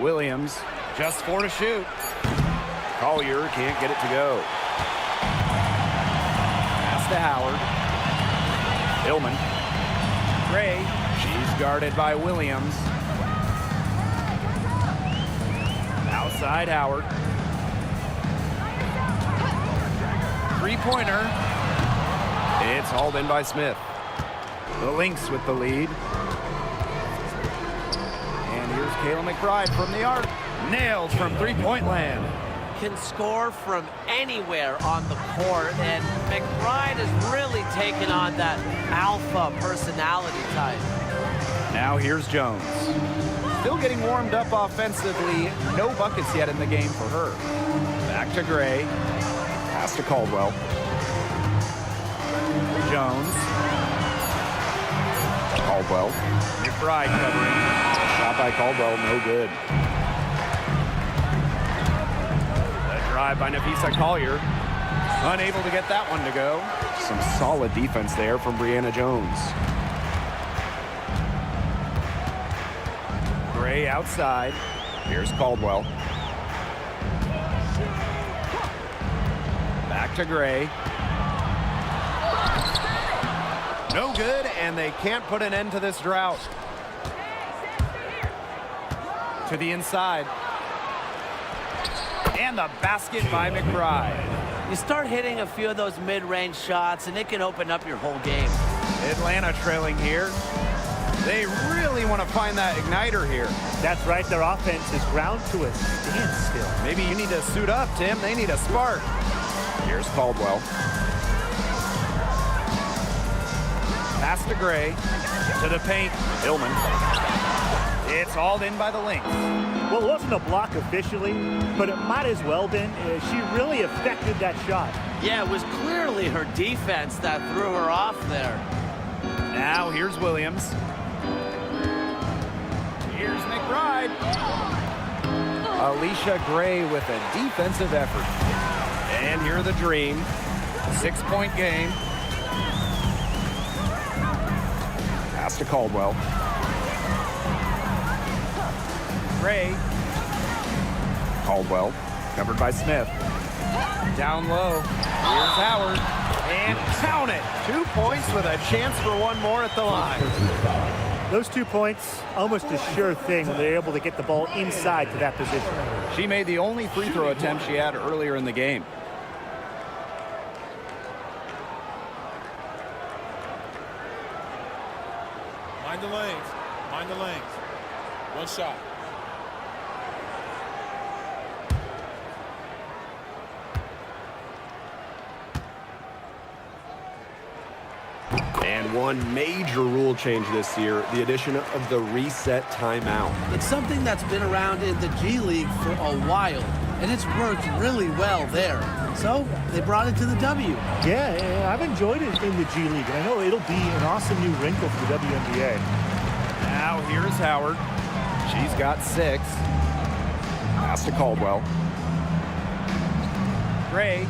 Williams, just 4 to shoot. Collier can't get it to go. Pass to Howard. Hillman. Gray, she's guarded by Williams. Outside Howard. Three-pointer. It's hauled in by Smith. The Lynx with the lead. And here's Kayla McBride from the arc. Nailed from three-point land. Can score from anywhere on the court, and McBride has really taken on that alpha personality type. Now here's Jones. Still getting warmed up offensively. No buckets yet in the game for her. Back to Gray. Pass to Caldwell. Jones. Caldwell. McBride covering. Shot by Caldwell, no good. A drive by Nafisa Collier. Unable to get that one to go. Some solid defense there from Brianna Jones. Gray outside. Here's Caldwell. Back to Gray. No good, and they can't put an end to this drought. To the inside. And the basket by McBride. You start hitting a few of those mid-range shots, and it can open up your whole game. Atlanta trailing here. They really want to find that igniter here. That's right. Their offense is ground to a standstill. Maybe you need to suit up, Tim. They need a spark. Here's Caldwell. Pass to Gray. To the paint. Hillman. It's hauled in by the Lynx. Well, it wasn't a block officially, but it might as well been. She really affected that shot. Yeah, it was clearly her defense that threw her off there. Now here's Williams. Here's McBride. Alicia Gray with a defensive effort. And here are the Dream. 6-point game. Pass to Caldwell. Gray. Caldwell, covered by Smith. Down low. Here's Howard. And count it. 2 points with a chance for one more at the line. Those 2 points, almost a sure thing when they're able to get the ball inside to that position. She made the only free throw attempt she had earlier in the game. Mind the lanes. Mind the lanes. One shot. And one major rule change this year, the addition of the reset timeout. It's something that's been around in the G League for a while, and it's worked really well there. So they brought it to the W. Yeah, I've enjoyed it in the G League, and I know it'll be an awesome new wrinkle for the WNBA. Now here's Howard. She's got 6. Pass to Caldwell. Gray.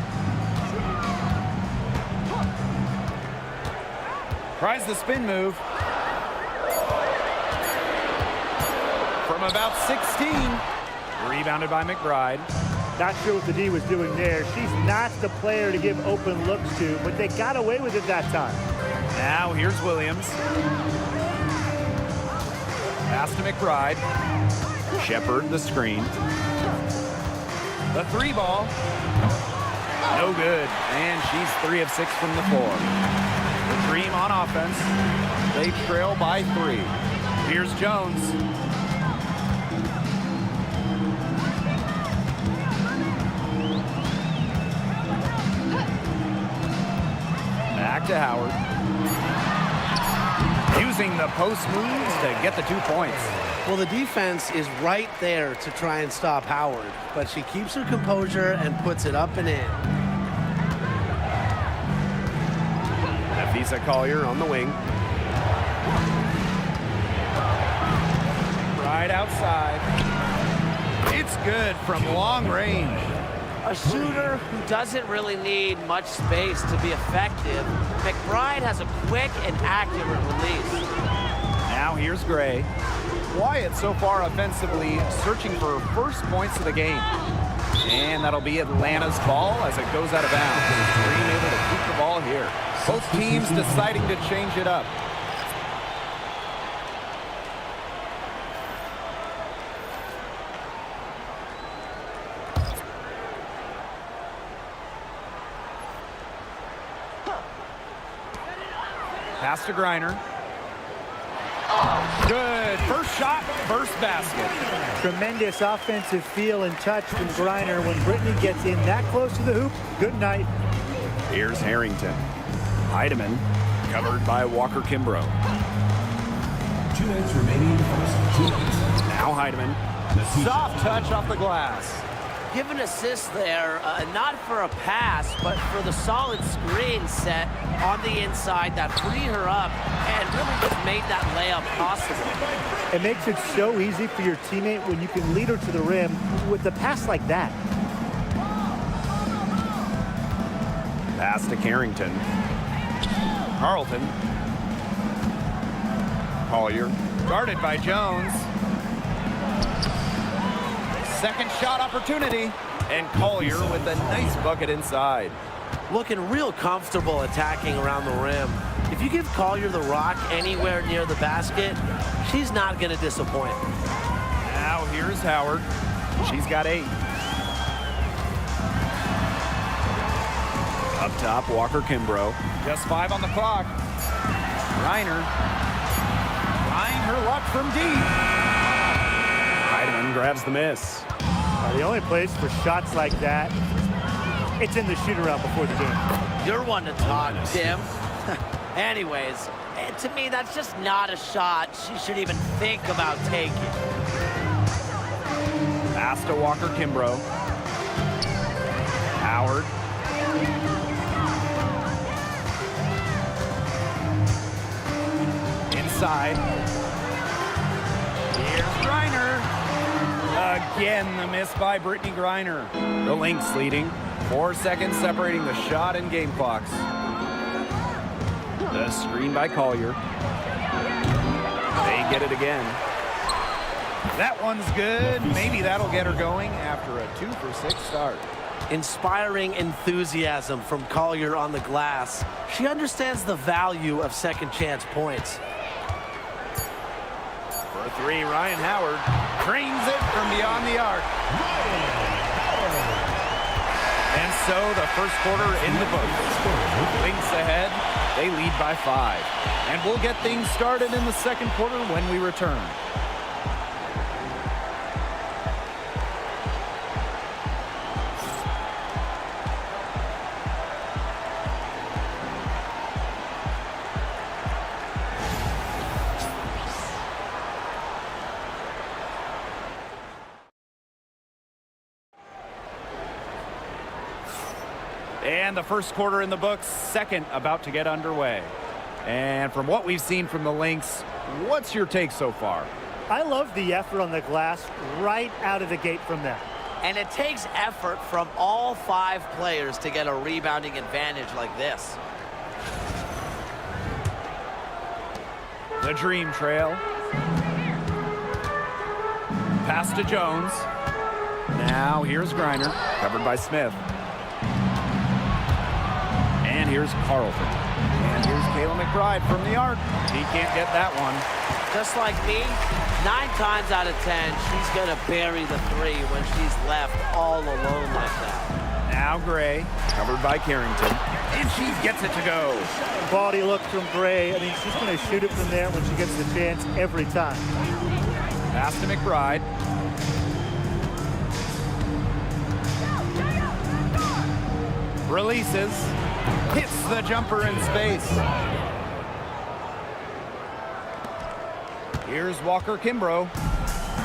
Tries the spin move. From about 16. Rebounded by McBride. Not sure what the D was doing there. She's not the player to give open looks to, but they got away with it that time. Now here's Williams. Pass to McBride. Shepard the screen. The 3 ball. No good. And she's 3 of 6 from the floor. The Dream on offense. They trail by 3. Here's Jones. Back to Howard. Using the post moves to get the 2 points. Well, the defense is right there to try and stop Howard, but she keeps her composure and puts it up and in. Visa Collier on the wing. Right outside. It's good from long range. A shooter who doesn't really need much space to be effective. McBride has a quick and accurate release. Now here's Gray. Wyatt so far offensively searching for first points of the game. And that'll be Atlanta's ball as it goes out of bounds. Green able to keep the ball here. Both teams deciding to change it up. Pass to Griner. Good. First shot, first basket. Tremendous offensive feel and touch from Griner. When Brittany gets in that close to the hoop, good night. Here's Harrington. Heidemann covered by Walker Kimbrough. 2 minutes remaining in the first. 2 minutes. Now Heidemann. Soft touch off the glass. Give an assist there, not for a pass, but for the solid screen set on the inside that freed her up and really just made that layup possible. It makes it so easy for your teammate when you can lead her to the rim with a pass like that. Pass to Carrington. Carlton. Collier. Guarded by Jones. Second shot opportunity. And Collier with a nice bucket inside. Looking real comfortable attacking around the rim. If you give Collier the rock anywhere near the basket, she's not going to disappoint. Now here's Howard. She's got 8. Up top, Walker Kimbrough. Just 5 on the clock. Griner her luck from deep. Heidemann grabs the miss. The only place for shots like that, it's in the shoot-around before the game. You're one to talk, Tim. Anyways, to me, that's just not a shot she should even think about taking. Pass to Walker Kimbrough. Howard. Inside. Here's Griner. Again, the miss by Brittany Griner. The Lynx leading. 4 seconds separating the shot and game clocks. The screen by Collier. They get it again. That one's good. Maybe that'll get her going after a 2-for-6 start. Inspiring enthusiasm from Collier on the glass. She understands the value of second chance points. For 3, Ryan Howard trains it from beyond the arc. And so the first quarter in the books. Lynx ahead. They lead by 5. And we'll get things started in the second quarter when we return. And the first quarter in the books, second about to get underway. And from what we've seen from the Lynx, what's your take so far? I love the effort on the glass right out of the gate from them. And it takes effort from all 5 players to get a rebounding advantage like this. The dream trail. Pass to Jones. Now here's Griner, covered by Smith. And here's Carlton. And here's Kayla McBride from the arc. He can't get that one. Just like me, 9 times out of 10, she's going to bury the 3 when she's left all alone like that. Now Gray, covered by Carrington. And she gets it to go. Quality look from Gray. I mean, she's going to shoot it from there when she gets the chance every time. Pass to McBride. Releases. Hits the jumper in space. Here's Walker Kimbrough.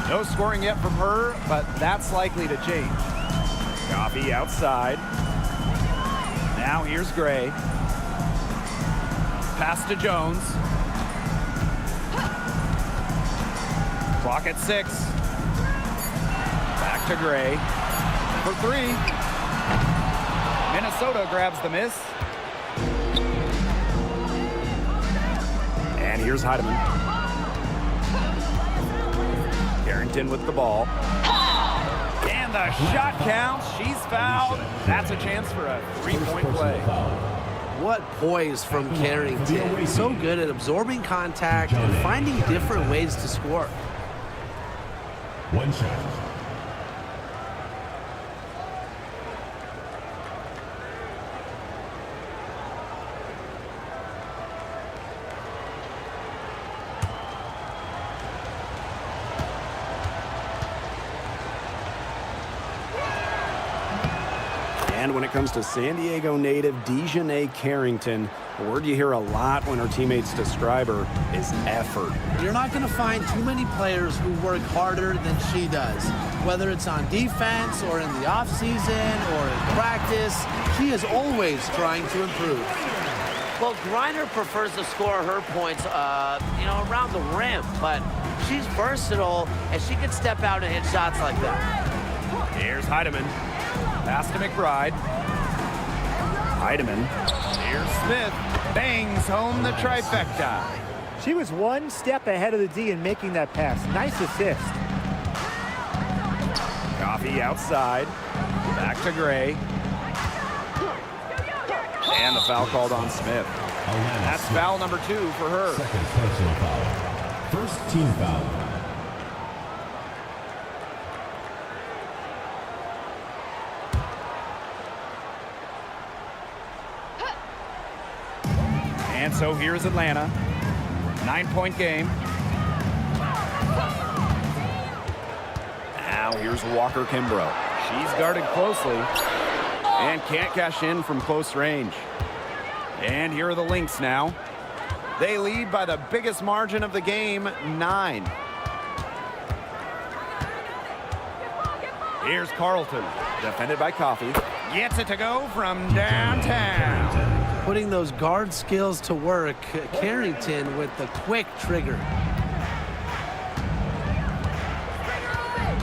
No scoring yet from her, but that's likely to change. Coffee outside. Now here's Gray. Pass to Jones. Clock at 6. Back to Gray. For 3. Minnesota grabs the miss. And here's Heidemann. Carrington with the ball. And the shot counts. She's fouled. That's a chance for a 3-point play. What poise from Carrington. So good at absorbing contact and finding different ways to score. One shot. And when it comes to San Diego native Dejanay Carrington, a word you hear a lot when her teammates describe her is effort. You're not going to find too many players who work harder than she does. Whether it's on defense or in the offseason or in practice, she is always trying to improve. Well, Griner prefers to score her points, around the rim, but she's versatile, and she can step out and hit shots like that. Here's Heidemann. Pass to McBride. Heidemann. Here's Smith. Bangs home the trifecta. She was 1 step ahead of the D in making that pass. Nice assist. Coffee outside. Back to Gray. And the foul called on Smith. That's foul number 2 for her. Second personal foul. First team foul. And so here's Atlanta. 9-point game. Now here's Walker Kimbrough. She's guarded closely and can't cash in from close range. And here are the Lynx now. They lead by the biggest margin of the game, 9. Here's Carlton, defended by Coffey. Gets it to go from downtown. Putting those guard skills to work, Carrington with the quick trigger.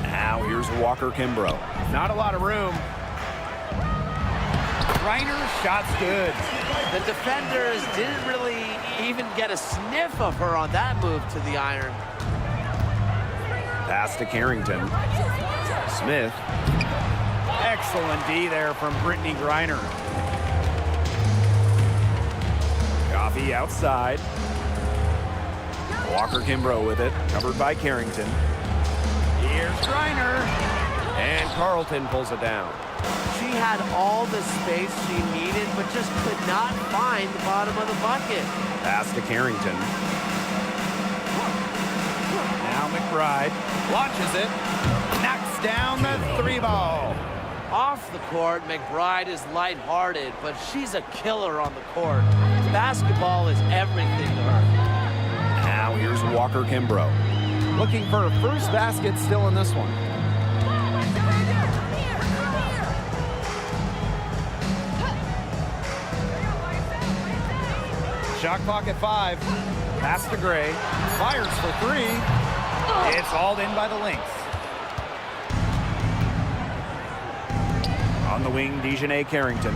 Now here's Walker Kimbrough. Not a lot of room. Reiner's shot's good. The defenders didn't really even get a sniff of her on that move to the iron. Pass to Carrington. Smith. Excellent D there from Brittany Griner. Coffey outside. Walker Kimbrough with it, covered by Carrington. Here's Griner. And Carlton pulls it down. She had all the space she needed, but just could not find the bottom of the bucket. Pass to Carrington. Now McBride launches it. Knocks down the 3 ball. Off the court, McBride is lighthearted, but she's a killer on the court. Basketball is everything to her. Now here's Walker Kimbrough. Looking for her first basket still in this one. Shot clock at 5. Pass to Gray. Fires for 3. It's hauled in by the Lynx. On the wing, Dejanay Carrington.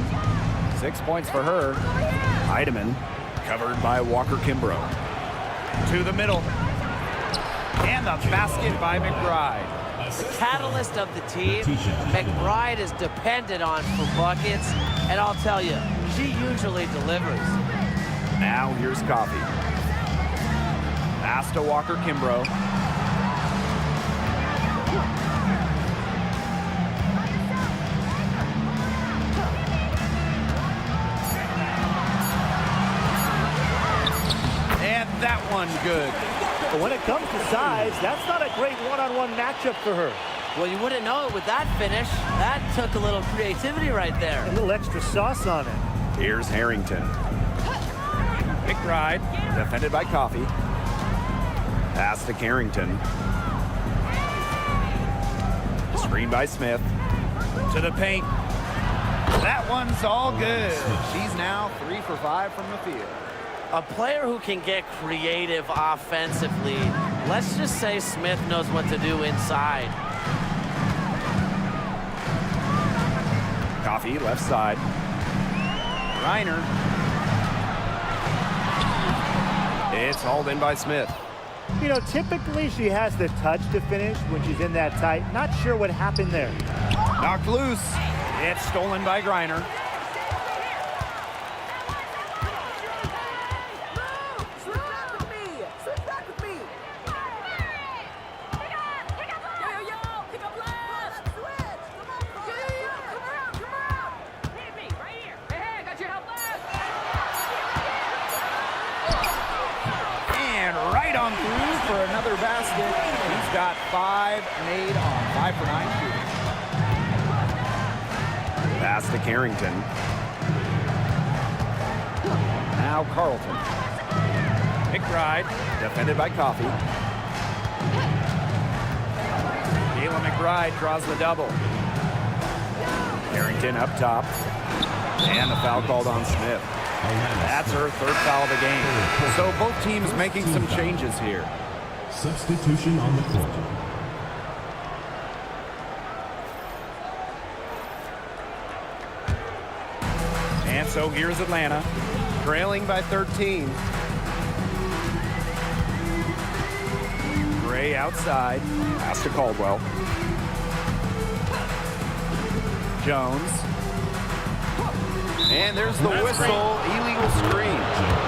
6 points for her. Heidemann, covered by Walker Kimbrough. To the middle. And the basket by McBride. The catalyst of the team, McBride is dependent on for buckets, and I'll tell you, she usually delivers. Now here's Coffey. Pass to Walker Kimbrough. And that one good. But when it comes to size, that's not a great one-on-one matchup for her. Well, you wouldn't know it with that finish. That took a little creativity right there. A little extra sauce on it. Here's Harrington. McBride, defended by Coffey. Pass to Carrington. Screen by Smith. To the paint. That one's all good. She's now 3 for 5 from the field. A player who can get creative offensively. Let's just say Smith knows what to do inside. Coffey, left side. Reiner. It's hauled in by Smith. You know, typically she has the touch to finish when she's in that tight. Not sure what happened there. Knocked loose. It's stolen by Griner. For another basket. He's got 5 made on 5 for 9 shooting. Pass to Carrington. Now Carlton. McBride, defended by Coffey. Kayla McBride draws the double. Carrington up top. And the foul called on Smith. That's her 3rd foul of the game. So both teams making some changes here. Substitution on the court. And so here's Atlanta, trailing by 13. Gray outside, pass to Caldwell. Jones. And there's the whistle, illegal screen.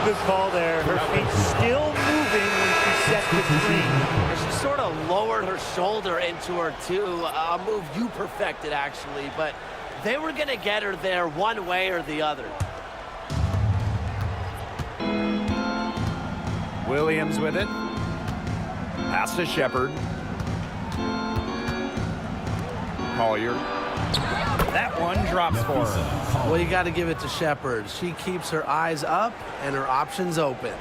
Good call there. Her feet still moving when she sets the screen. She sort of lowered her shoulder into her too. A move you perfected actually, but they were going to get her there one way or the other. Williams with it. Pass to Shepard. Collier. That one drops for her. Well, you got to give it to Shepard. She keeps her eyes up and her options open.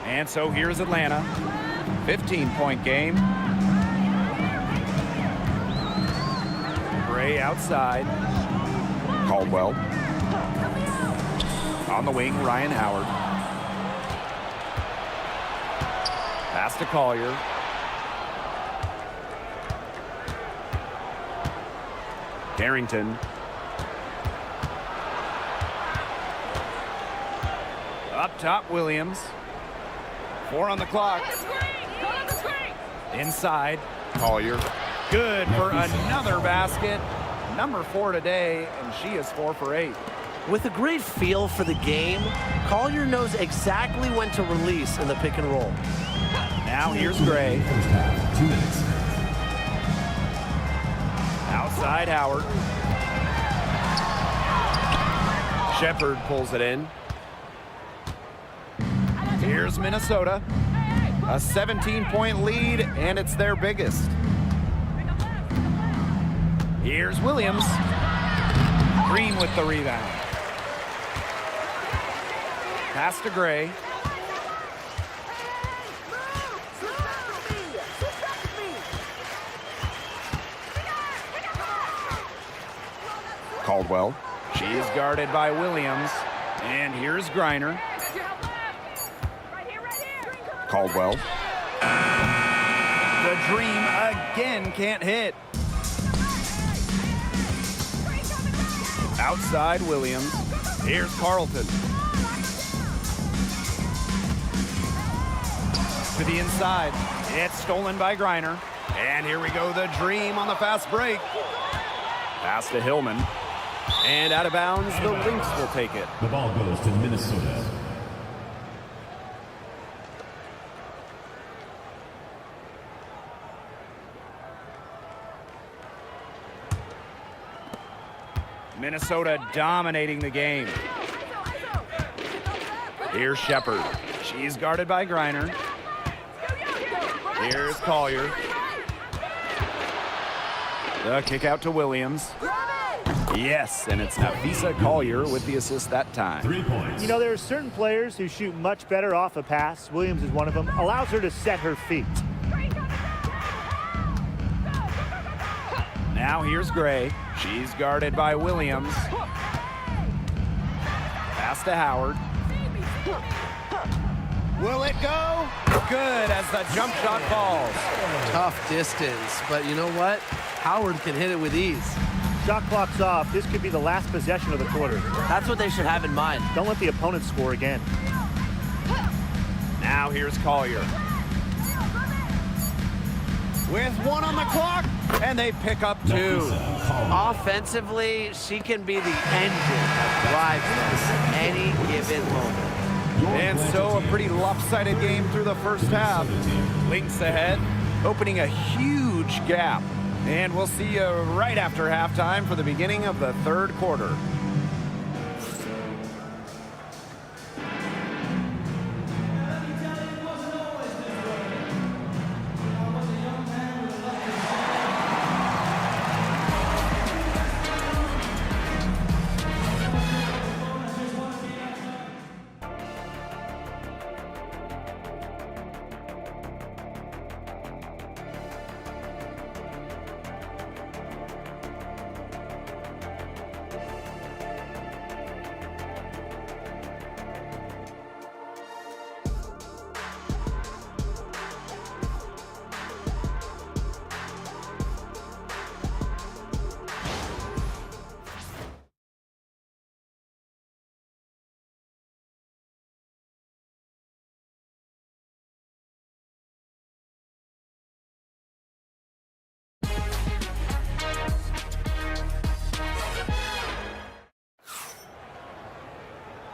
And so here's Atlanta. 15-point game. Gray outside. Caldwell. On the wing, Ryan Howard. Pass to Collier. Harrington. Up top, Williams. 4 on the clock. Inside, Collier. Good for another basket. Number 4 today, and she is 4 for 8. With a great feel for the game, Collier knows exactly when to release in the pick and roll. Now here's Gray. First half, 2 minutes. Outside Howard. Shepard pulls it in. Here's Minnesota. A 17-point lead, and it's their biggest. Here's Williams. Green with the rebound. Pass to Gray. Caldwell. She's guarded by Williams. And here's Griner. Caldwell. The dream again can't hit. Outside Williams. Here's Carlton. To the inside. It's stolen by Griner. And here we go, the dream on the fast break. Pass to Hillman. And out of bounds, the Lynx will take it. The ball goes to Minnesota. Minnesota dominating the game. Here's Shepard. She's guarded by Griner. Here's Collier. The kick out to Williams. Yes, and it's Nafisa Collier with the assist that time. 3 points. You know, there are certain players who shoot much better off a pass. Williams is one of them. Allows her to set her feet. Now here's Gray. She's guarded by Williams. Pass to Howard. Will it go? Good as the jump shot falls. Tough distance, but you know what? Howard can hit it with ease. Shot clock's off. This could be the last possession of the quarter. That's what they should have in mind. Don't let the opponent score again. Now here's Collier. With 1 on the clock, and they pick up 2. Offensively, she can be the engine that drives them any given moment. And so a pretty lopsided game through the first half. Lynx ahead, opening a huge gap. And we'll see you right after halftime for the beginning of the third quarter.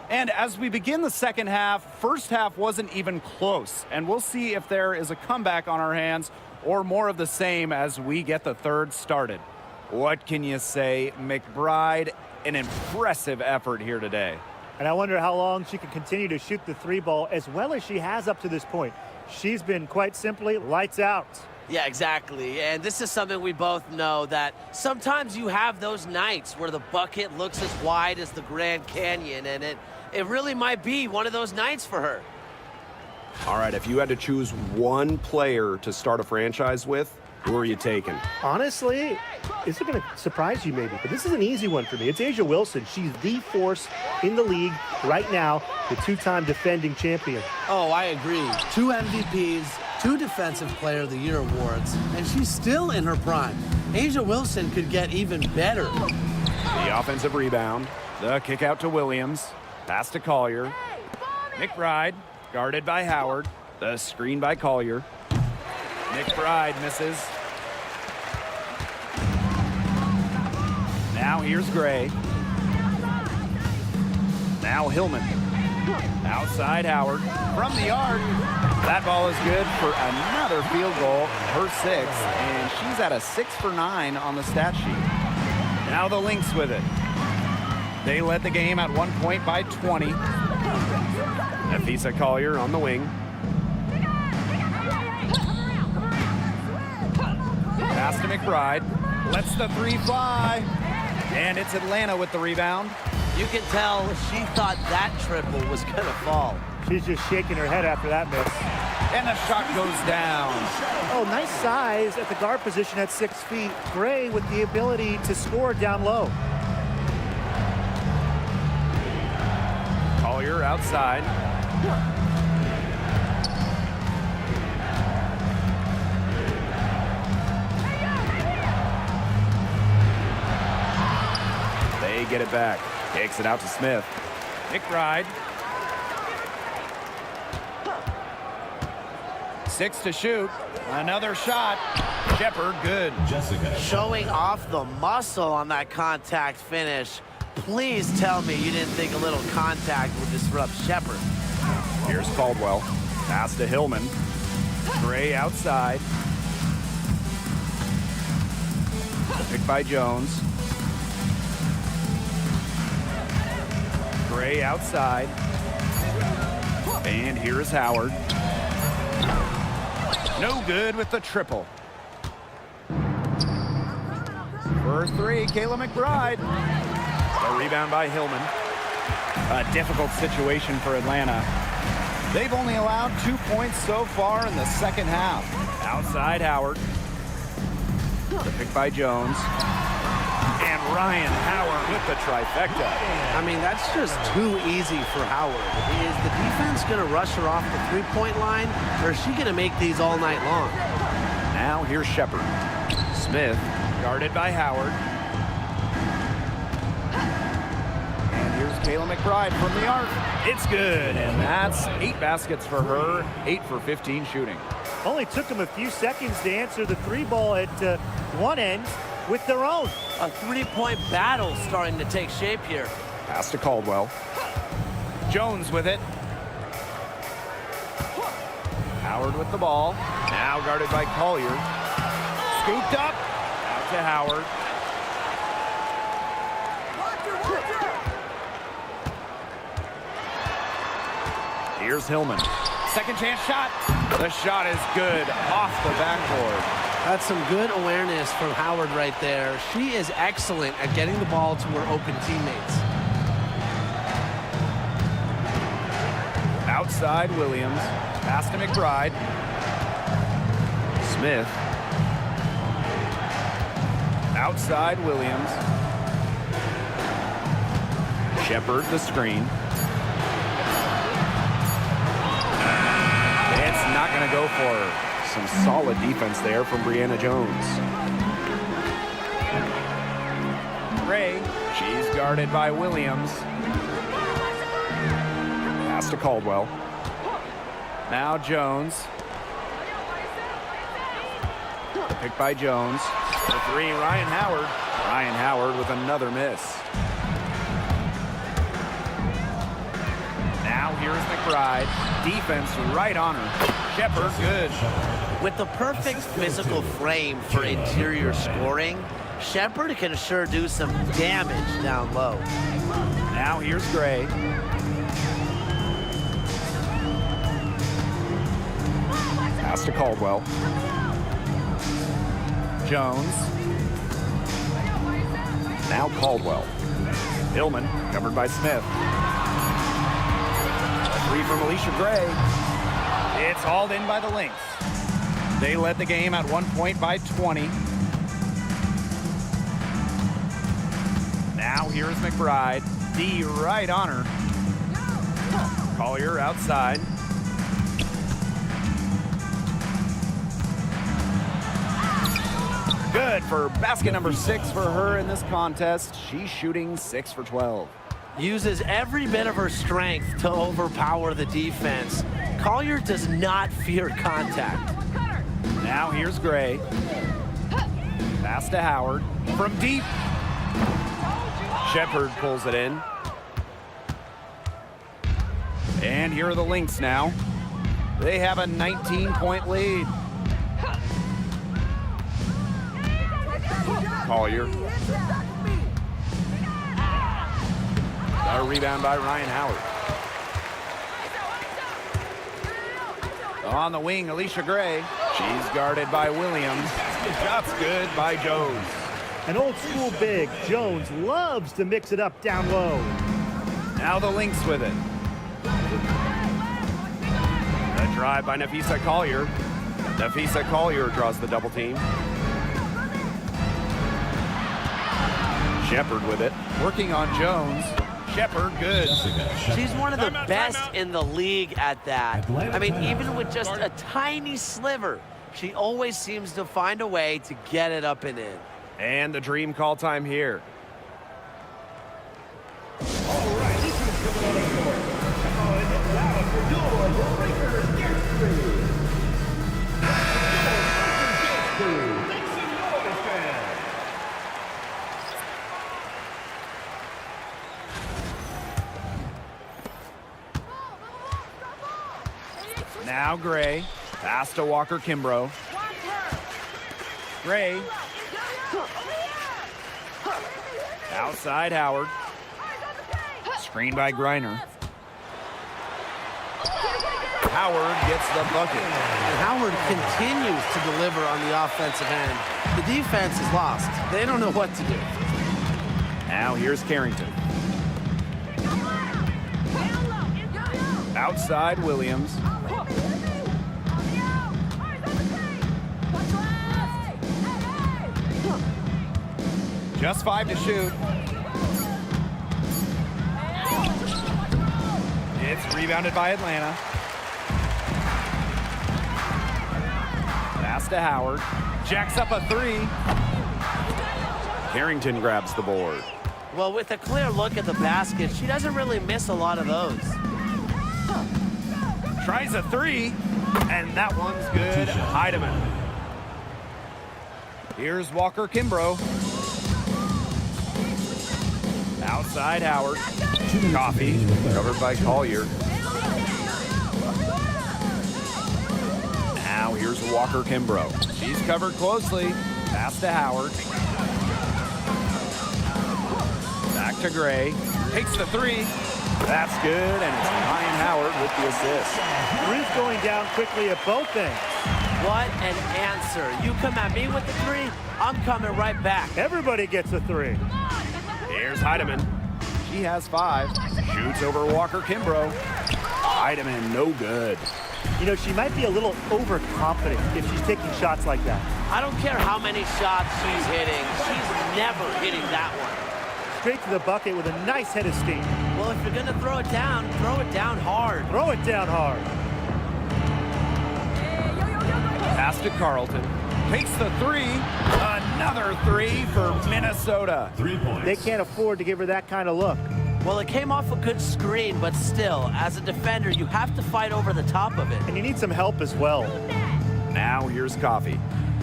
And as we begin the second half, first half wasn't even close. And we'll see if there is a comeback on our hands or more of the same as we get the third started. What can you say? McBride, an impressive effort here today. And I wonder how long she can continue to shoot the 3 ball as well as she has up to this point. She's been quite simply lights out. Yeah, exactly. And this is something we both know, that sometimes you have those nights where the bucket looks as wide as the Grand Canyon, and it really might be one of those nights for her. All right, if you had to choose one player to start a franchise with, who are you taking? Honestly, this is going to surprise you maybe, but this is an easy one for me. It's A'ja Wilson. She's the force in the league right now, the two-time defending champion. Oh, I agree. 2 MVPs, 2 Defensive Player of the Year awards, and she's still in her prime. A'ja Wilson could get even better. The offensive rebound. The kick out to Williams. Pass to Collier. McBride, guarded by Howard. The screen by Collier. McBride misses. Now here's Gray. Now Hillman. Outside Howard. From the arc. That ball is good for another field goal, her 6th, and she's at a 6 for 9 on the stat sheet. Now the Lynx with it. They led the game at 1 point by 20. Nafisa Collier on the wing. Pass to McBride. Lets the 3 fly. And it's Atlanta with the rebound. You can tell she thought that triple was going to fall. She's just shaking her head after that miss. And the shot goes down. Oh, nice size at the guard position at 6 feet. Gray with the ability to score down low. Collier outside. They get it back. Takes it out to Smith. McBride. 6 to shoot. Another shot. Shepard, good. Jessica. Showing off the muscle on that contact finish. Please tell me you didn't think a little contact would disrupt Shepard. Here's Caldwell. Pass to Hillman. Gray outside. Pick by Jones. Gray outside. And here's Howard. No good with the triple. For 3, Kayla McBride. A rebound by Hillman. A difficult situation for Atlanta. They've only allowed 2 points so far in the second half. Outside Howard. The pick by Jones. And Ryan Howard with the trifecta. I mean, that's just too easy for Howard. Is the defense going to rush her off the three-point line, or is she going to make these all night long? Now here's Shepard. Smith, guarded by Howard. And here's Kayla McBride from the arc. It's good, and that's 8 baskets for her, 8 for 15 shooting. Only took them a few seconds to answer the 3 ball at one end with their own. A 3-point battle starting to take shape here. Pass to Caldwell. Jones with it. Howard with the ball. Now guarded by Collier. Scooped up. Out to Howard. Here's Hillman. Second chance shot. The shot is good off the backboard. That's some good awareness from Howard right there. She is excellent at getting the ball to her open teammates. Outside Williams. Pass to McBride. Smith. Outside Williams. Shepard the screen. It's not going to go for her. Some solid defense there from Brianna Jones. Ray, she's guarded by Williams. Pass to Caldwell. Now Jones. The pick by Jones. The 3, Ryan Howard. Ryan Howard with another miss. Now here's McBride. Defense right on her. Shepard, good. With the perfect physical frame for interior scoring, Shepard can sure do some damage down low. Now here's Gray. Pass to Caldwell. Jones. Now Caldwell. Hillman covered by Smith. A three from Alicia Gray. It's hauled in by the Lynx. They led the game at 1 point by 20. Now here's McBride. D right on her. Collier outside. Good for basket number 6 for her in this contest. She's shooting 6 for 12. Uses every bit of her strength to overpower the defense. Collier does not fear contact. Now here's Gray. Pass to Howard. From deep. Shepard pulls it in. And here are the Lynx now. They have a 19-point lead. Collier. A rebound by Ryan Howard. On the wing, Alicia Gray. She's guarded by Williams. Shot's good by Jones. An old school big. Jones loves to mix it up down low. Now the Lynx with it. The drive by Nafisa Collier. Nafisa Collier draws the double team. Shepard with it. Working on Jones. Shepard, good. She's one of the best in the league at that. I mean, even with just a tiny sliver, she always seems to find a way to get it up and in. And the dream call time here. All right, this is coming on the court. And now for your Lakers guest crew. Make some noise, fans. Now Gray. Pass to Walker Kimbrough. Gray. Outside Howard. Screened by Griner. Howard gets the bucket. And Howard continues to deliver on the offensive end. The defense is lost. They don't know what to do. Now here's Carrington. Outside Williams. Just 5 to shoot. It's rebounded by Atlanta. Pass to Howard. Jacks up a 3. Carrington grabs the board. Well, with a clear look at the basket, she doesn't really miss a lot of those. Tries a 3, and that one's good. Heidemann. Here's Walker Kimbrough. Outside Howard. Coffee, covered by Collier. Now here's Walker Kimbrough. She's covered closely. Pass to Howard. Back to Gray. Takes the 3. That's good, and it's Ryan Howard with the assist. Ruth going down quickly at both ends. What an answer. You come at me with the 3, I'm coming right back. Everybody gets a 3. Here's Heidemann. She has 5. Shoots over Walker Kimbrough. Heidemann, no good. You know, she might be a little overconfident if she's taking shots like that. I don't care how many shots she's hitting. She's never hitting that one. Straight to the bucket with a nice head of steam. Well, if you're going to throw it down hard. Throw it down hard. Pass to Carlton. Takes the 3. Another 3 for Minnesota. 3 points. They can't afford to give her that kind of look. Well, it came off a good screen, but still, as a defender, you have to fight over the top of it. And you need some help as well. Now here's Coffee.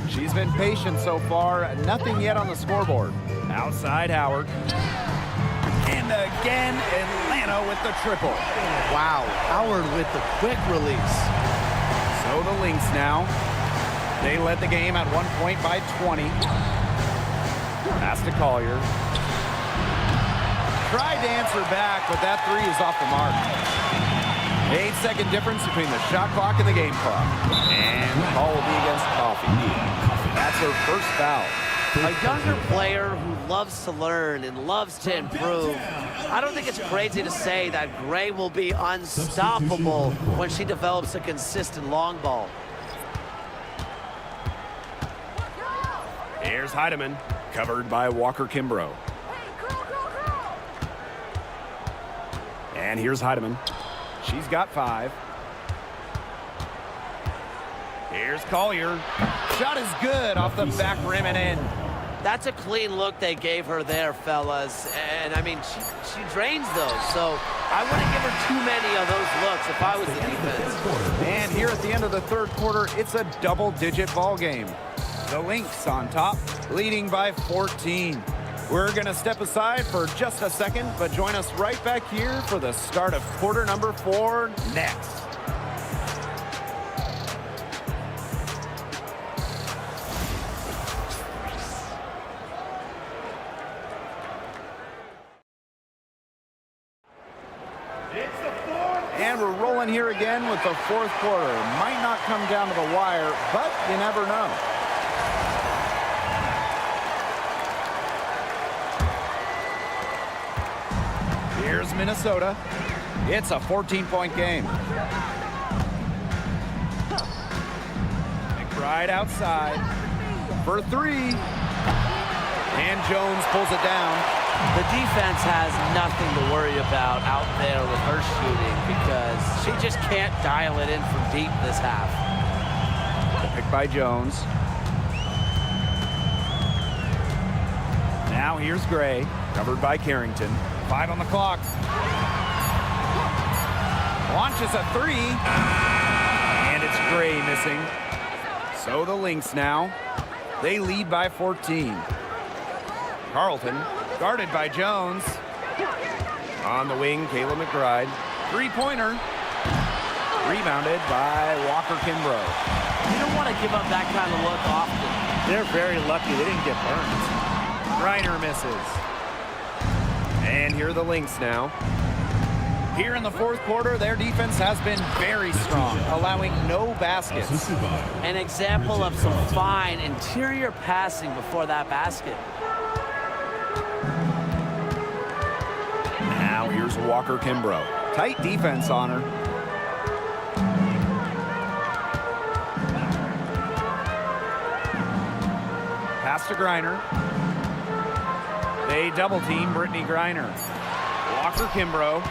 She's been patient so far. Nothing yet on the scoreboard. Outside Howard. And again, Atlanta with the triple. Wow, Howard with the quick release. So the Lynx now. They led the game at 1 point by 20. Pass to Collier. Tried to answer back, but that 3 is off the mark. 8-second difference between the shot clock and the game clock. And the call will be against Coffee. That That's her first foul. A younger player who loves to learn and loves to improve. I don't think it's crazy to say that Gray will be unstoppable when she develops a consistent long ball. Here's Heidemann, covered by Walker Kimbrough. And here's Heidemann. She's got 5. Here's Collier. Shot is good off the back rim and in. That's a clean look they gave her there, fellas. And I mean, she drains those, so I wouldn't give her too many of those looks if I was the defense. And here at the end of the third quarter, it's a double-digit ball game. The Lynx on top, leading by 14. We're going to step aside for just a second, but join us right back here for the start of quarter number 4 next. And we're rolling here again with the fourth quarter. Might not come down to the wire, but you never know. Here's Minnesota. It's a 14-point game. McBride outside for 3. And Jones pulls it down. The defense has nothing to worry about out there with her shooting because she just can't dial it in from deep this half. Picked by Jones. Now here's Gray, covered by Carrington. 5 on the clock. Launches a 3. And it's Gray missing. So the Lynx now. They lead by 14. Carlton, guarded by Jones. On the wing, Kayla McBride. 3-pointer. Rebounded by Walker Kimbrough. You don't want to give up that kind of look often. They're very lucky they didn't get burned. Reiner misses. And here are the Lynx now. Here in the fourth quarter, their defense has been very strong, allowing no baskets. An example of some fine interior passing before that basket. Now here's Walker Kimbrough. Tight defense on her. Pass to Griner. They double team Brittany Griner. Walker Kimbrough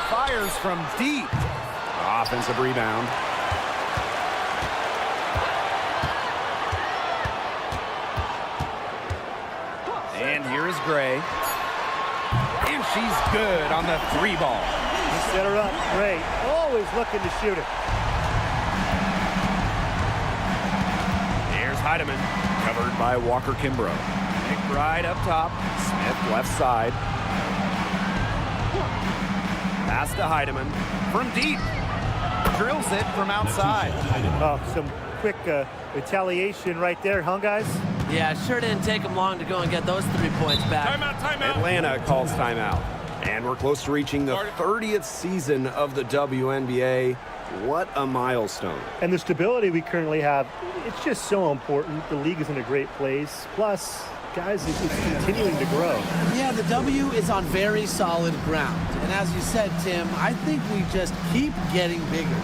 fires from deep. Offensive rebound. And here is Gray. And she's good on the 3 ball. Set her up. Gray always looking to shoot it. Here's Heidemann, covered by Walker Kimbrough. McBride up top. Smith left side. Pass to Heidemann from deep. Drills it from outside. Oh, some quick retaliation right there, huh, guys? Yeah, sure didn't take them long to go and get those 3 points back. Timeout. Atlanta calls timeout. And we're close to reaching the 30th season of the WNBA. What a milestone. And the stability we currently have, it's just so important. The league is in a great place. Plus, guys, it's continuing to grow. Yeah, the W is on very solid ground. And as you said, Tim, I think we just keep getting bigger.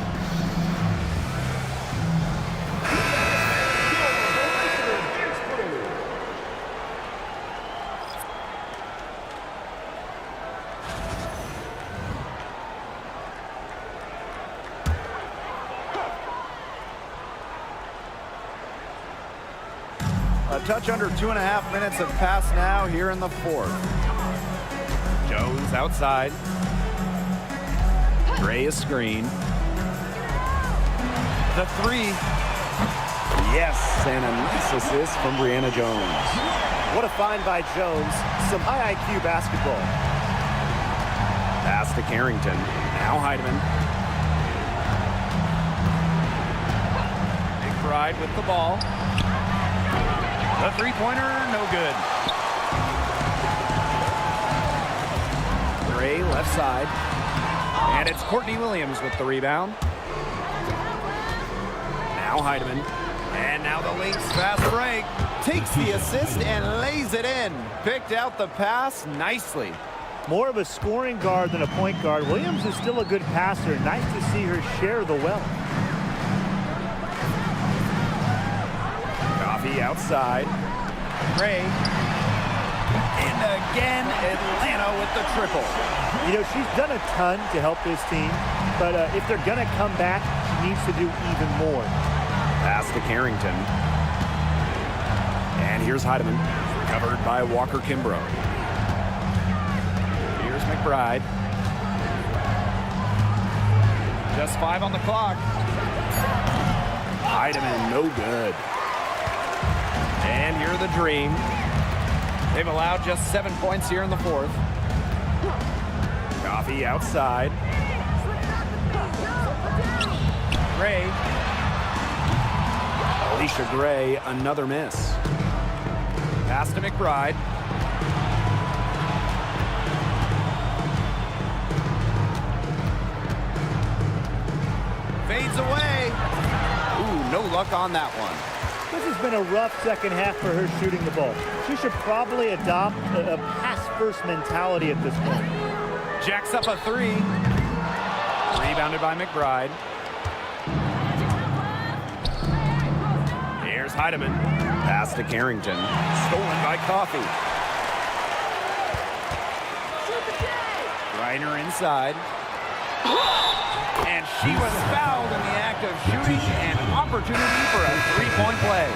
A touch under 2.5 minutes have passed now here in the fourth. Jones outside. Gray a screen. The 3. Yes, and a nice assist from Brianna Jones. What a find by Jones. Some high IQ basketball. Pass to Carrington. Now Heidemann. McBride with the ball. The 3-pointer, no good. Gray left side. And it's Courtney Williams with the rebound. Now Heidemann. And now the Lynx fast break. Takes the assist and lays it in. Picked out the pass nicely. More of a scoring guard than a point guard. Williams is still a good passer. Nice to see her share the wealth. Coffee outside. Gray. And again, Atlanta with the triple. You know, she's done a ton to help this team, but if they're going to come back, she needs to do even more. Pass to Carrington. And here's Heidemann, covered by Walker Kimbrough. Here's McBride. Just 5 on the clock. Heidemann, no good. And here are the Dream. They've allowed just 7 points here in the fourth. Coffee outside. Gray. Alicia Gray, another miss. Pass to McBride. Fades away. Ooh, no luck on that one. This has been a rough second half for her shooting the ball. She should probably adopt a pass-first mentality at this point. Jacks up a 3. Rebounded by McBride. Here's Heidemann. Pass to Carrington. Stolen by Coffee. Reiner inside. And she was fouled in the act of shooting, an opportunity for a 3-point play.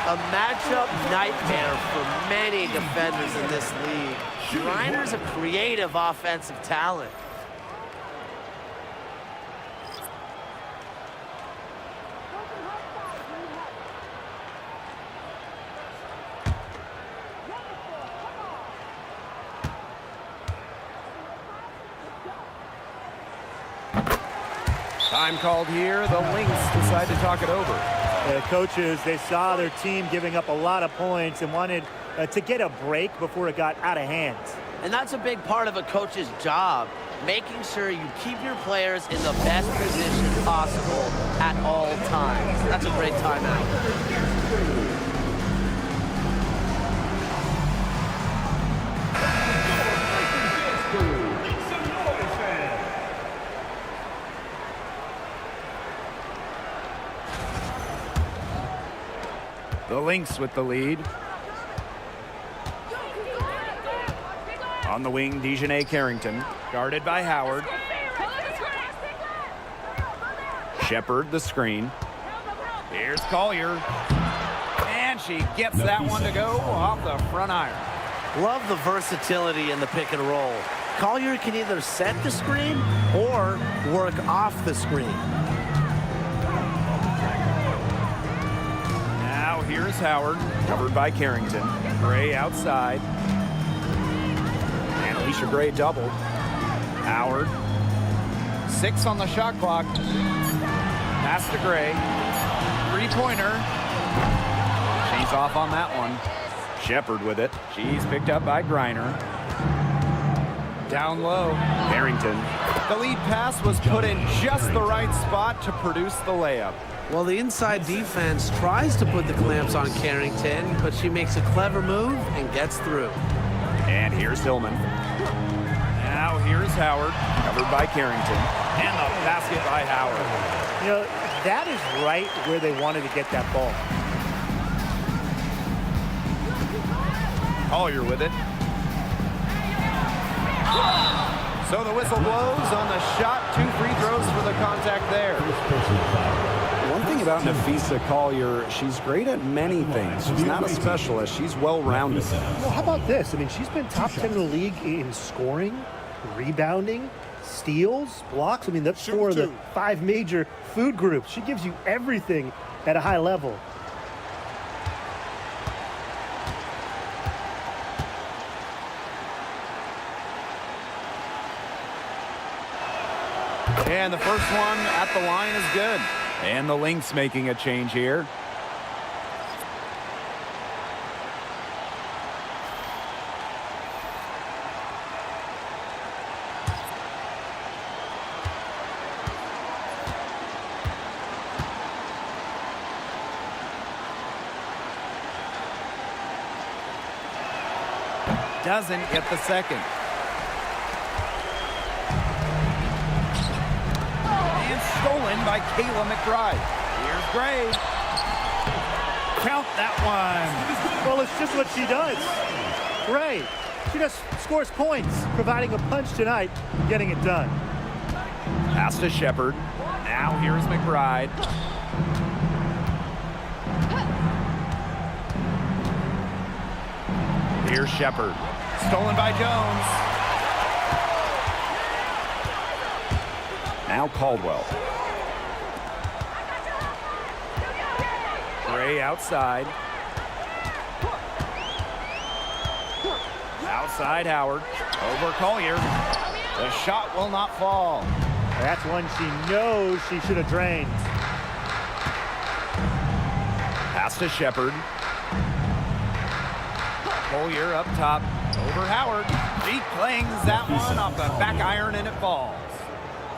A matchup nightmare for many defenders in this league. Reiner's a creative offensive talent. Time called here. The Lynx decide to talk it over. The coaches, they saw their team giving up a lot of points and wanted to get a break before it got out of hand. And that's a big part of a coach's job, making sure you keep your players in the best position possible at all times. That's a great timeout. The Lynx with the lead. On the wing, Dejanay Carrington, guarded by Howard. Shepard the screen. Here's Collier. And she gets that one to go off the front iron. Love the versatility in the pick and roll. Collier can either set the screen or work off the screen. Now here's Howard, covered by Carrington. Gray outside. And Alicia Gray doubled. Howard. 6 on the shot clock. Pass to Gray. 3-pointer. She's off on that one. Shepard with it. She's picked up by Griner. Down low. Carrington. The lead pass was put in just the right spot to produce the layup. Well, the inside defense tries to put the clamps on Carrington, but she makes a clever move and gets through. And here's Hillman. Now here's Howard, covered by Carrington. And the basket by Howard. You know, that is right where they wanted to get that ball. Collier with it. So the whistle blows on the shot. 2 free throws for the contact there. One thing about Nafisa Collier, she's great at many things. She's not a specialist. She's well-rounded. Well, how about this? I mean, she's been top 10 in the league in scoring, rebounding, steals, blocks. I mean, that's 4 of the 5 major food groups. She gives you everything at a high level. And the first one at the line is good. And the Lynx making a change here. doesn't get the second. And stolen by Kayla McBride. Here's Gray. Count that one. Well, it's just what she does. Gray, she just scores points, providing a punch tonight, getting it done. Pass to Shepard. Now here's McBride. Here's Shepard. Stolen by Jones. Now Caldwell. Gray outside. Outside Howard. Over Collier. The shot will not fall. That's one she knows she should have drained. Pass to Shepard. Collier up top. Over Howard. He clings that one off the back iron and it falls.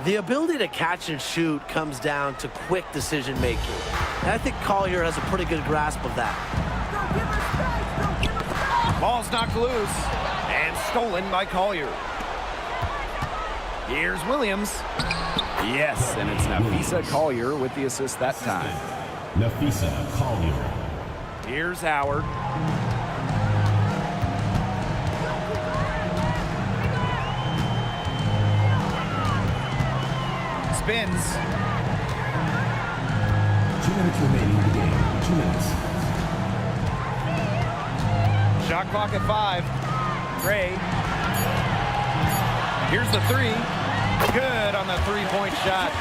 The ability to catch and shoot comes down to quick decision making. And I think Collier has a pretty good grasp of that. Ball's knocked loose and stolen by Collier. Here's Williams. Yes, and it's Nafisa Collier with the assist that time. Nafisa Collier. Here's Howard. Spins. 2 minutes remaining in the game. 2 minutes. Shot clock at 5. Gray. Here's the 3. Good on the three-point shot.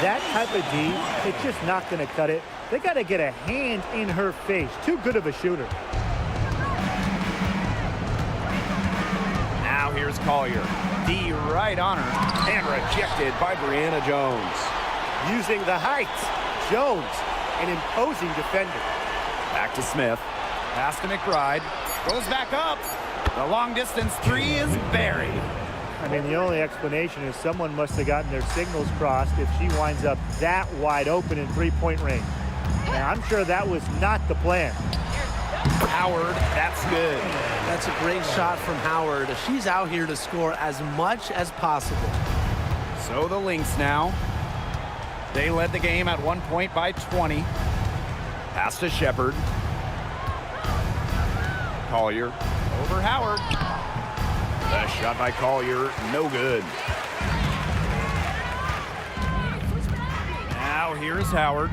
That type of D, it's just not going to cut it. They got to get a hand in her face. Too good of a shooter. Now here's Collier. D right on her. And rejected by Brianna Jones. Using the height. Jones, an imposing defender. Back to Smith. Pass to McBride. Goes back up. The long distance 3 is buried. I mean, the only explanation is someone must have gotten their signals crossed if she winds up that wide open in three-point range. Now, I'm sure that was not the plan. Howard, that's good. That's a great shot from Howard. She's out here to score as much as possible. So the Lynx now. They led the game at 1 point by 20. Pass to Shepard. Collier over Howard. The shot by Collier, no good. Now here's Howard.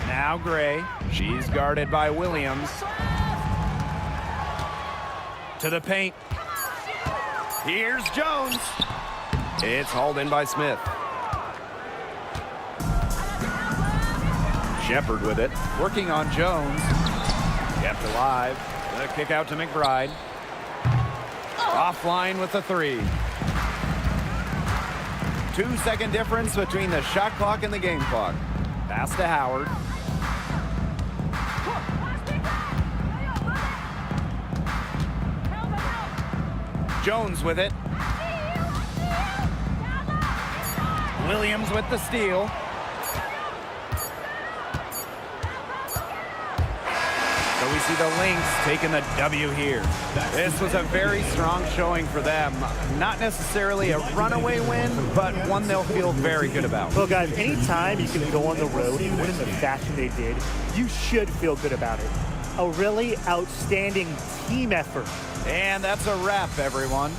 Now Gray. She's guarded by Williams. To the paint. Here's Jones. It's hauled in by Smith. Shepard with it, working on Jones. Kept alive. The kick out to McBride. Offline with the 3. 2-second difference between the shot clock and the game clock. Pass to Howard. Jones with it. Williams with the steal. So we see the Lynx taking the W here. This was a very strong showing for them. Not necessarily a runaway win, but one they'll feel very good about. Well, guys, anytime you can go on the road and win in the fashion they did, you should feel good about it. A really outstanding team effort. And that's a wrap, everyone.